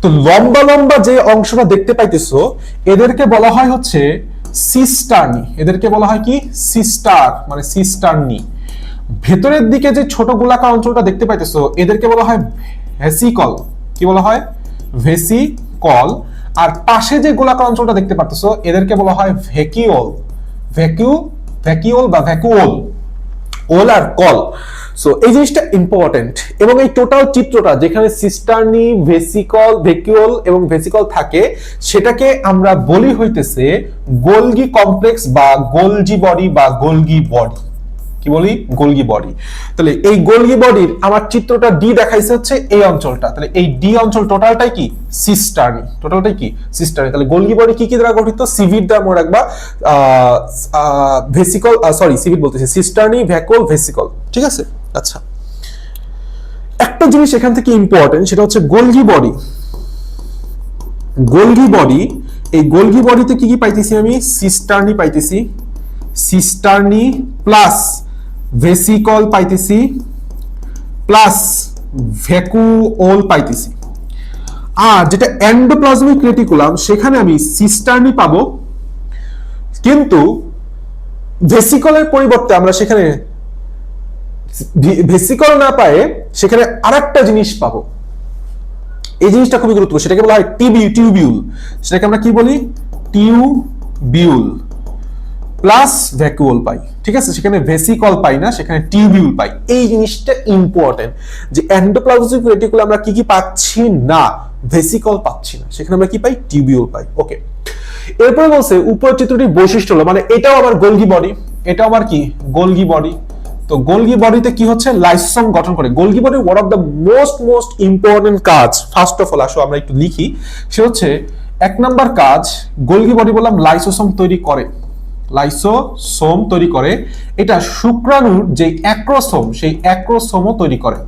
তো লম্বা লম্বা যে অংশটা দেখতে পাইতেছো এদেরকে বলা হয় হচ্ছে সিস্টার্নি। এদেরকে বলা হয় কি? সিস্টার, মানে সিস্টার্নি। ভেতরের দিকে যে ছোট গোলাকার অঞ্চলটা দেখতে পাইতেছো এদেরকে বলা হয় ভেসিকল। কি বলা হয়? ভেসিকল। আর পাশে যে গোলাকার অঞ্চলটা দেখতে পাচ্ছো এদেরকে বলা হয় ভ্যাকিওল। ভ্যাকিওল বা ভ্যাকুওল, ওল আর কল। সো এই জিনিসটা ইম্পর্টেন্ট। এবং এই টোটাল চিত্রটা যেখানে সিস্টার্নি, ভেসিকল, ভ্যাকুওল এবং ভেসিকল থাকে সেটাকে আমরা বলি হইতেছে গোলগি কমপ্লেক্স বা গোলজি বডি বা গোলগি বডি। কি বলি? Golgi body. তাহলে এই গোলগি বডির আমার চিত্রটা ডি দেখাইছে হচ্ছে এই অঞ্চলটা, তাহলে এই ডি অঞ্চল টোটালটাই কি? সিস্টার্নি। টোটালটাই কি? সিস্টার্নি। তাহলে গোলগি বডি কি কি দ্বারা গঠিত? সিভিড দ্বারা মনে রাখবা, ভেসিকল, সরি সিভিড বলতেছি, সিস্টার্নি, ভ্যাকুওল, ভেসিকল। ঠিক আছে? আচ্ছা, একটা জিনিস এখান থেকে ইম্পর্টেন্ট, সেটা হচ্ছে গোলগি বডি। গোলগি বডি, এই গোলগি বডিতে কি কি পাইতেছি আমি? সিস্টার্নি পাইতেছি, সিস্টার্নি প্লাস ভেসিকল পাইতেছি প্লাস ভ্যাকুওল পাইতেছি। আর যেটা এন্ডোপ্লাজমিক রেটিকুলাম সেখানে আমি সিস্টার্নি পাবো, কিন্তু ভেসিকলের পরিবর্তে আমরা সেখানে ভেসিকল না পায়ে সেখানে আরেকটা জিনিস পাবো। এই জিনিসটা খুবই গুরুত্বপূর্ণ, সেটাকে বলা হয় টিউবিউল। সেটাকে আমরা কি বলি? টিউবিউল প্লাস ভ্যাকুওল পাই। ঠিক আছে? সেখানে ভেসিকল পাই না, সেখানে টিউবিউল পাই। এই জিনিসটা ইম্পর্টেন্ট যে এন্ডোপ্লাজমিক রেটিকুলাম আমরা কি কি পাচ্ছি না? ভেসিকল পাচ্ছি না, সেখানে আমরা কি পাই? টিউবিউল পাই। ওকে, এরপরে বলছে উপর চিত্রটির বৈশিষ্ট্য হলো, মানে এটাও আমার গোলগি বডি, এটাও আমার কি? Golgi body. তো গোলগি বডিতে কি হচ্ছে? লাইসোসোম গঠন করে। গোলগি বডির one of the most important কাজ, ফার্স্ট অফ অল আসো আমরা একটু লিখি, সে হচ্ছে 1 নাম্বার কাজ, গোলগি বডি বললাম লাইসোসোম তৈরি করে। লাইসোসোম তৈরি করে, এটা শুক্রাণুর যে অ্যাক্রোসোম সেই অ্যাক্রোসোমও তৈরি করে।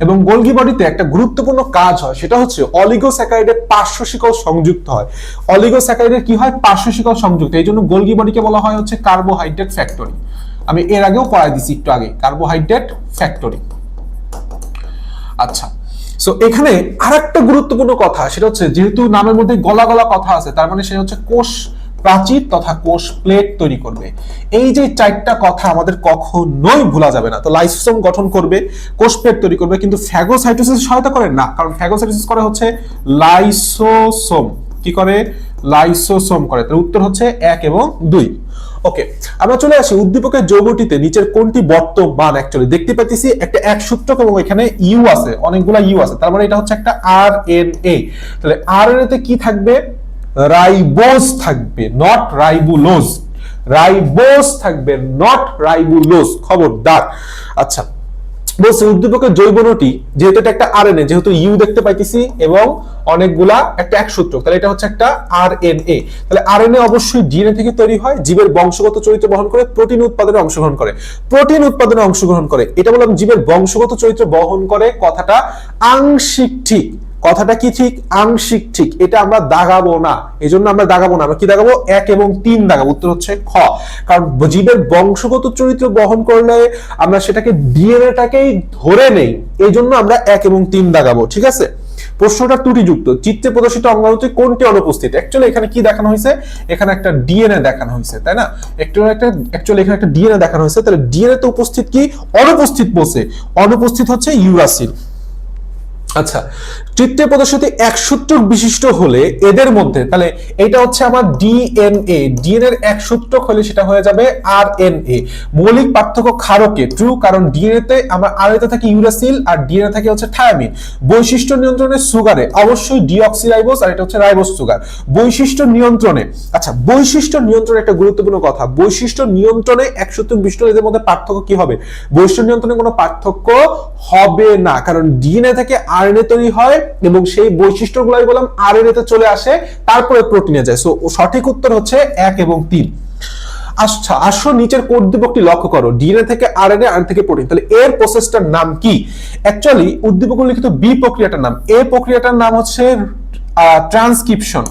এবং গোলগি বডিতে একটা গুরুত্বপূর্ণ কাজ হয়, সেটা হচ্ছে অলিগোস্যাকারাইডের পার্শ্ব শিকল সংযুক্ত হয়। অলিগোস্যাকারাইডের কি হয়? পার্শ্ব শিকল সংযুক্ত। এই জন্য গোলগি বডিকে বলা হয় হচ্ছে কার্বোহাইড্রেট ফ্যাক্টরি। আমি এর আগেও পড়াই দিছি একটু আগে, কার্বোহাইড্রেট ফ্যাক্টরি। আচ্ছা, সো এখানে আরেকটা গুরুত্বপূর্ণ কথা, সেটা হচ্ছে যেহেতু নামের মধ্যে গলা গলা কথা আছে, তার মানে সে হচ্ছে কোষ প্রাচীর তথা কোষ প্লেট তৈরি করবে। এই যে 4টা কথা আমাদের কখনোই ভোলা যাবে না। তো লাইসোসোম গঠন করবে, কোষ প্লেট তৈরি করবে, কিন্তু ফ্যাগোসাইটোসিস সহায়তা করে না, কারণ ফ্যাগোসাইটোসিস করে হচ্ছে লাইসোসোম। কি করে? লাইসোসোম করে। তাহলে উত্তর হচ্ছে 1 এবং 2। ওকে, আমরা চলে আসি উদ্দীপকের যৌগটিতে নিচের কোনটি বর্তমান? অ্যাকচুয়ালি দেখতে পাচ্ছি একটা এক সূত্রক এবং এখানে ইউ আছে, অনেকগুলা ইউ আছে, তার মানে এটা হচ্ছে একটা আরএনএ। তাহলে আরএনএ তে কি থাকবে? রাইবোজ থাকবে, নট রাইবুলোজ। রাইবোজ থাকবে, নট রাইবুলোজ, খবরদার। আচ্ছা, বলছে উদ্দীপকের জৈব অণুটি, যেহেতু এটা একটা আরএনএ, যেহেতু ইউ দেখতে পাইতেছি এবং অনেকগুলা একটা এক সূত্রক, তাহলে এটা হচ্ছে একটা আরএনএ। তাহলে আরএনএ অবশ্যই ডিএনএ থেকে তৈরি হয়, জীবের বংশগত চরিত্র বহন করে, প্রোটিন উৎপাদনে অংশগ্রহণ করে। প্রোটিন উৎপাদনে অংশগ্রহণ করে, এটা বললাম জীবের বংশগত চরিত্র বহন করে, কথাটা আংশিক ঠিক। কথাটা কি ঠিক? আংশিক ঠিক। এটা আমরা দাগাবো না, এই জন্য আমরা দাগাবো না। আমরা কি দাগাবো? 1 এবং 3 দাগাবো। উত্তর হচ্ছে খ, কারণ জীবের বংশগত চরিত্র বহন করলে আমরা সেটাকে ডিএনএটাকেই ধরে নেই, এই জন্য আমরা 1 এবং 3 দাগাবো। ঠিক আছে? প্রশ্নটা ত্রুটিযুক্ত। চিত্রে প্রদর্শিত অঙ্গাণুতে কোনটি অনুপস্থিত? অ্যাকচুয়ালি এখানে কি দেখানো হয়েছে? এখানে একটা ডিএনএ দেখানো হয়েছে, তাই না? অ্যাকচুয়ালি এখানে একটা ডিএনএ দেখানো হয়েছে, তাহলে ডিএনএ তে উপস্থিত কি? অনুপস্থিত বলছে। অনুপস্থিত হচ্ছে ইউরাসিল। আচ্ছা, চিত্রে প্রদর্শিত এক সূত্রক বিশিষ্ট হলে এদের মধ্যে, তাহলে এটা হচ্ছে আমার ডিএনএ, ডিএনএ এর এক সূত্রক হলে সেটা হয়ে যাবে আরএনএ। মৌলিক পার্থক্য ক্ষারকে, ট্রু, কারণ ডিএনএ তে আমার আরএনএ তে থাকে ইউরাসিল আর ডিএনএ থাকে হচ্ছে থায়ামিন। বৈশিষ্ট্য নিয়ন্ত্রণে সুগারে অবশ্যই ডিঅক্সিরাইবোজ আর এটা হচ্ছে রাইবোজ সুগার। বৈশিষ্ট্য নিয়ন্ত্রণে, আচ্ছা বৈশিষ্ট্য নিয়ন্ত্রণে একটা গুরুত্বপূর্ণ কথা, বৈশিষ্ট্য নিয়ন্ত্রণে এক সূত্রক বিশিষ্ট এদের মধ্যে পার্থক্য কি হবে? বৈশিষ্ট্য নিয়ন্ত্রণে কোনো পার্থক্য হবে না, কারণ ডিএনএ থেকে আরএনএ তৈরি হয় এবং সেই বৈশিষ্ট্যগুলাই বললাম আরএনএ তে চলে আসে, তারপরে প্রোটিনে যায়। সো সঠিক উত্তর হচ্ছে 1 এবং 3। আচ্ছা আসো নিচের কোড উদ্দীপকটি লক্ষ্য করো, ডিএনএ থেকে আরএনএ, আরএনএ থেকে প্রোটিন, তাহলে এর প্রসেসটার নাম কি? অ্যাকচুয়ালি উদ্দীপক লিখিত বি প্রক্রিয়াটার নাম, এ প্রক্রিয়াটার নাম হচ্ছে ট্রান্সক্রিপশন,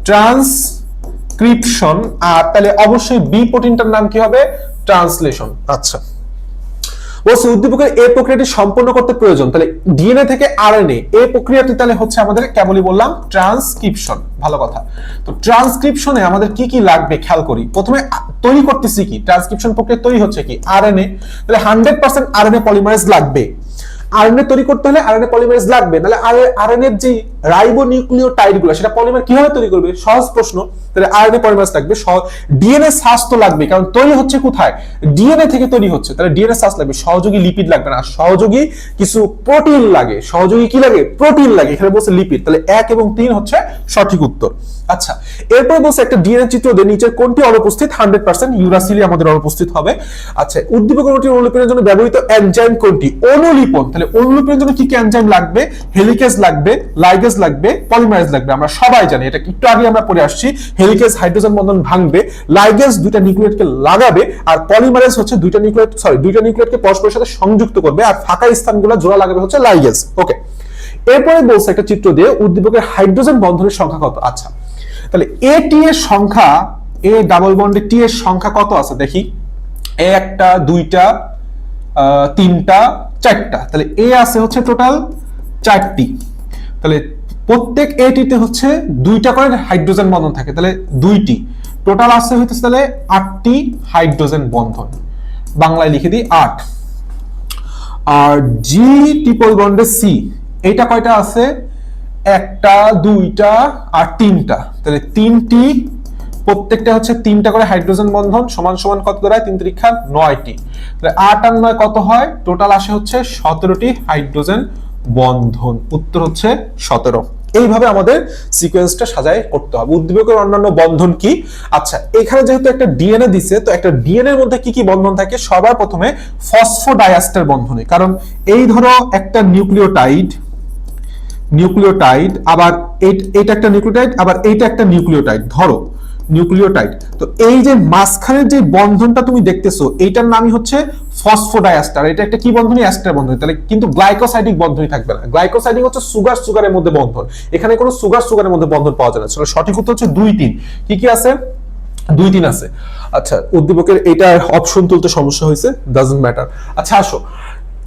ট্রান্সক্রিপশন। আর তাহলে অবশ্যই বি প্রোটিনটার নাম কি হবে? ট্রান্সলেশন। আচ্ছা বলছে উদ্দীপকের এই প্রক্রিয়াটি সম্পন্ন করতে প্রয়োজন, তাহলে ডিএনএ থেকে আরএনএ এই প্রক্রিয়াটি তাহলে হচ্ছে আমাদের কেবলই বললাম ট্রান্সক্রিপশন। ভালো কথা। তো ট্রান্সক্রিপশনে আমাদের কি কি লাগবে খেয়াল করি। প্রথমে তৈরি করতেছি কি, ট্রান্সক্রিপশন প্রক্রিয়া তৈরি হচ্ছে কি আরএনএ, তাহলে 100% আরএনএ পলিমারেজ লাগবে। আরএনএ তৈরি করতে হলে আরএনএ পলিমারেজ লাগবে, নাহলে আরএনএ এর যে রাইবোনিউক্লিওটাইড গুলো সেটা পলিমার কিভাবে তৈরি করবে? সহজ প্রশ্ন। তাহলে আরএনএ পলিমারেজ লাগবে, ডিএনএ সাস তো লাগবে, কারণ তৈরি হচ্ছে কোথায়? ডিএনএ থেকে তৈরি হচ্ছে, তাহলে ডিএনএ সাস লাগবে। সহযোগী লিপিড লাগবে না, সহযোগী কিছু প্রোটিন লাগে। সহযোগী কি লাগে? প্রোটিন লাগে। এখানে বলছে লিপিড, তাহলে 1 এবং 3 হচ্ছে সঠিক উত্তর। আচ্ছা এরপর বলছে একটা ডিএনএ চিত্র দিয়ে নিচের কোনটি অনুপস্থিত? 100% ইউরাসিলি আমাদের অনুপস্থিত হবে। আচ্ছা উদ্দীপক অণুটির অনুলিপনের জন্য ব্যবহৃত এনজাইম কোনটি? অনুলিপন। তাহলে অনুলিপনের জন্য কি কি এনজাইম লাগবে? হেলিকেজ লাগবে, লাইগেজ লাগবে, পলিমারেজ লাগবে। আমরা সবাই জানি, এটা একটু আগে আমরা পড়ে আসছি। হেলিকেজ হাইড্রোজেন বন্ধন ভাঙবে, লাইগেজ দুইটা নিউক্লিয়েটকে লাগাবে, আর পলিমারেজ হচ্ছে দুইটা নিউক্লিয়েটকে পরস্পরের সাথে সংযুক্ত করবে, আর ফাঁকা স্থানগুলো জোড়া লাগাবে হচ্ছে লাইগেজ। ওকে এরপরে বলছে একটা চিত্র দিয়ে উদ্দীপকের হাইড্রোজেন বন্ধনের সংখ্যা কত? আচ্ছা তাহলে এ টি এর সংখ্যা, এ ডাবল বন্ডে টি এর সংখ্যা কত আছে দেখি। এ একটা, দুইটা, তিনটা, চারটা, তাহলে এ আছে হচ্ছে টোটাল 4টি। তাহলে প্রত্যেক এটিতে হচ্ছে 2টা করে হাইড্রোজেন বন্ধন থাকে, তাহলে 2টি টোটাল আছে হইতেছে তাহলে 8টি হাইড্রোজেন বন্ধন। বাংলায় লিখে দিই 8। আর জি ট্রিপল বন্ডে সি, এটা কয়টা আছে? একটা, দুইটা আর তিনটা, তাহলে 3টি, প্রত্যেকটা হচ্ছে 3টা করে হাইড্রোজেন বন্ধন, সমান সমান কত দাঁড়ায়? 3 × 9টি, তাহলে 8 আর 9 কত হয়? টোটাল আসে হচ্ছে 17টি হাইড্রোজেন বন্ধন। উত্তর হচ্ছে 17। এইভাবে আমাদের সিকোয়েন্সটা সাজায় করতে হবে। উদ্দীপকের অন্যান্য বন্ধন কি? আচ্ছা এখানে যেহেতু একটা ডিএনএ দিছে, তো একটা ডিএনএ এর মধ্যে কি কি বন্ধন থাকে? সবার প্রথমে ফসফোডাইএস্টার বন্ধনে, কারণ এই ধরো একটা নিউক্লিওটাইড, আবার এইটা একটা নিউক্লিওটাইড, আবার এইটা একটা নিউক্লিওটাইড, ধরো নিউক্লিওটাইড। তো এই যে মাঝখানের যে বন্ধনটা তুমি দেখতেছো, এইটার নামই হচ্ছে ফসফোডাইএস্টার। এটা একটা কি বন্ধনী? অ্যাস্টার বন্ধনী। তাহলে কিন্তু গ্লাইকোসাইডিক বন্ধনী থাকবে না। গ্লাইকোসাইডিক হচ্ছে সুগারের মধ্যে বন্ধন, এখানে কোনো সুগারের মধ্যে বন্ধন পাওয়া যায় না। সঠিক উত্তর হচ্ছে 2, 3। কি কি আছে? 2, 3 আছে। আচ্ছা উদ্দীপকের এটা অপশন তুলতে সমস্যা হয়েছে, ডাজন্ট ম্যাটার। আচ্ছা আসো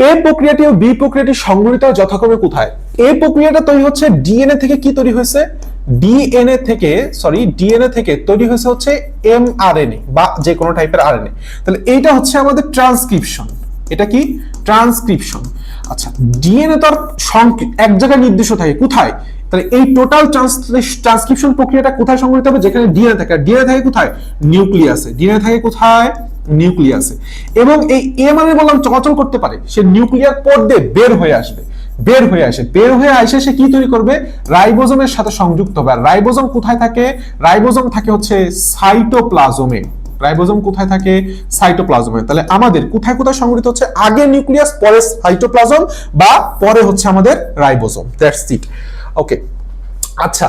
এ প্রক্রিয়াটি ও বি প্রক্রিয়াটি সংঘটিত যথাক্রমে কোথায়? এ প্রক্রিয়াটা তৈরি হচ্ছে ডিএনএ থেকে, কি তৈরি হয়েছে? ডিএনএ থেকে তৈরি হয়েছে হচ্ছে এমআরএনএ বা যে কোনো টাইপের আরএনএ। তাহলে এইটা হচ্ছে আমাদের ট্রান্সক্রিপশন। এটা কি? ট্রান্সক্রিপশন। আচ্ছা ডিএনএ তো আর এক জায়গায় নির্দিষ্ট থাকে, কোথায়? তাহলে এই টোটাল ট্রান্সক্রিপশন প্রক্রিয়াটা কোথায় সংঘটিত হবে? যেখানে ডিএনএ থাকে। ডিএনএ থাকে কোথায়? নিউক্লিয়াসে। ডিএনএ থাকে কোথায়? নিউক্লিয়াসে। এবং এই এমআরএনএ বললাম চলাচল করতে পারে, সে নিউক্লিয়ার পথ দিয়ে বের হয়ে আসে সে কি তৈরি করবে? রাইবোজোমের সাথে সংযুক্ত হবে। আর রাইবোজোম কোথায় থাকে? রাইবোজোম থাকে হচ্ছে সাইটোপ্লাজমে। রাইবোজোম কোথায় থাকে? সাইটোপ্লাজমে। তাহলে আমাদের কোথায় কোথায় সংগঠিত হচ্ছে? আগে নিউক্লিয়াস, পরে সাইটোপ্লাজম, বা পরে হচ্ছে আমাদের রাইবোজোম। That's it. ওকে আচ্ছা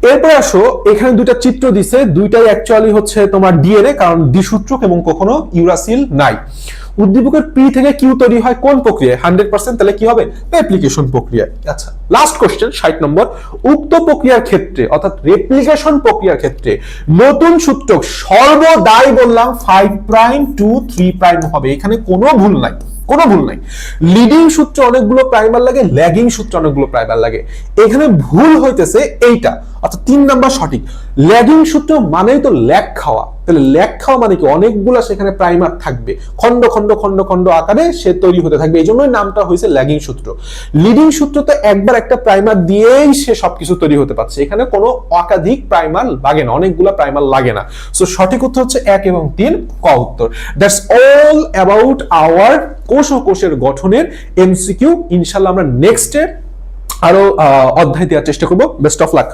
এরপরে আসো, এখানে দুইটা চিত্র দিছে, দুইটাই অ্যাকচুয়ালি হচ্ছে তোমার ডিএনএ, কারণ দ্বিসূত্রক এবং কখনো ইউরাসিল নাই। উদ্দীপকের পি থেকে কিউ তৈরি হয় কোন প্রক্রিয়ায়? 100%। তাহলে কি হবে? রেপ্লিকেশন প্রক্রিয়ায়। আচ্ছা লাস্ট কোশ্চেন 60 নম্বর। উক্ত প্রক্রিয়ার ক্ষেত্রে অর্থাৎ রেপ্লিকেশন প্রক্রিয়ার ক্ষেত্রে নতুন সূত্রক সর্বদাই বললাম 5' to 3' হবে। এখানে কোনো ভুল নাই। লিডিং সূত্র অনেকগুলো প্রাইমার লাগে, ল্যাগিং সূত্র অনেকগুলো প্রাইমার লাগে। এখানে ভুল হইতেছে এইটা, অর্থাৎ 3 নাম্বার সঠিক। ল্যাগিং সূত্র মানেই তো ল্যাগ খাওয়া। তাহলে ল্যাগ খাওয়া মানে কি? অনেকগুলো সেখানে প্রাইমার থাকবে, খন্ড আকারে সে তৈরি হতে থাকবে, এই জন্যই নামটা হয়েছে ল্যাগিং সূত্র। লিডিং সূত্র তো একবার একটা প্রাইমার দিয়েই সে সবকিছু তৈরি হতে পারছে, এখানে কোনো একাধিক প্রাইমার লাগে না, অনেকগুলো প্রাইমার লাগে না। সো সঠিক উত্তর হচ্ছে 1 এবং 3 ক উত্তর। দ্যাটস অল অ্যাবাউট আওয়ার কোষ ও কোষের গঠনের এমসিকিউ। ইনশাআল্লাহ আমরা নেক্সট আরো অধ্যায় দেওয়ার চেষ্টা করব। Best of luck.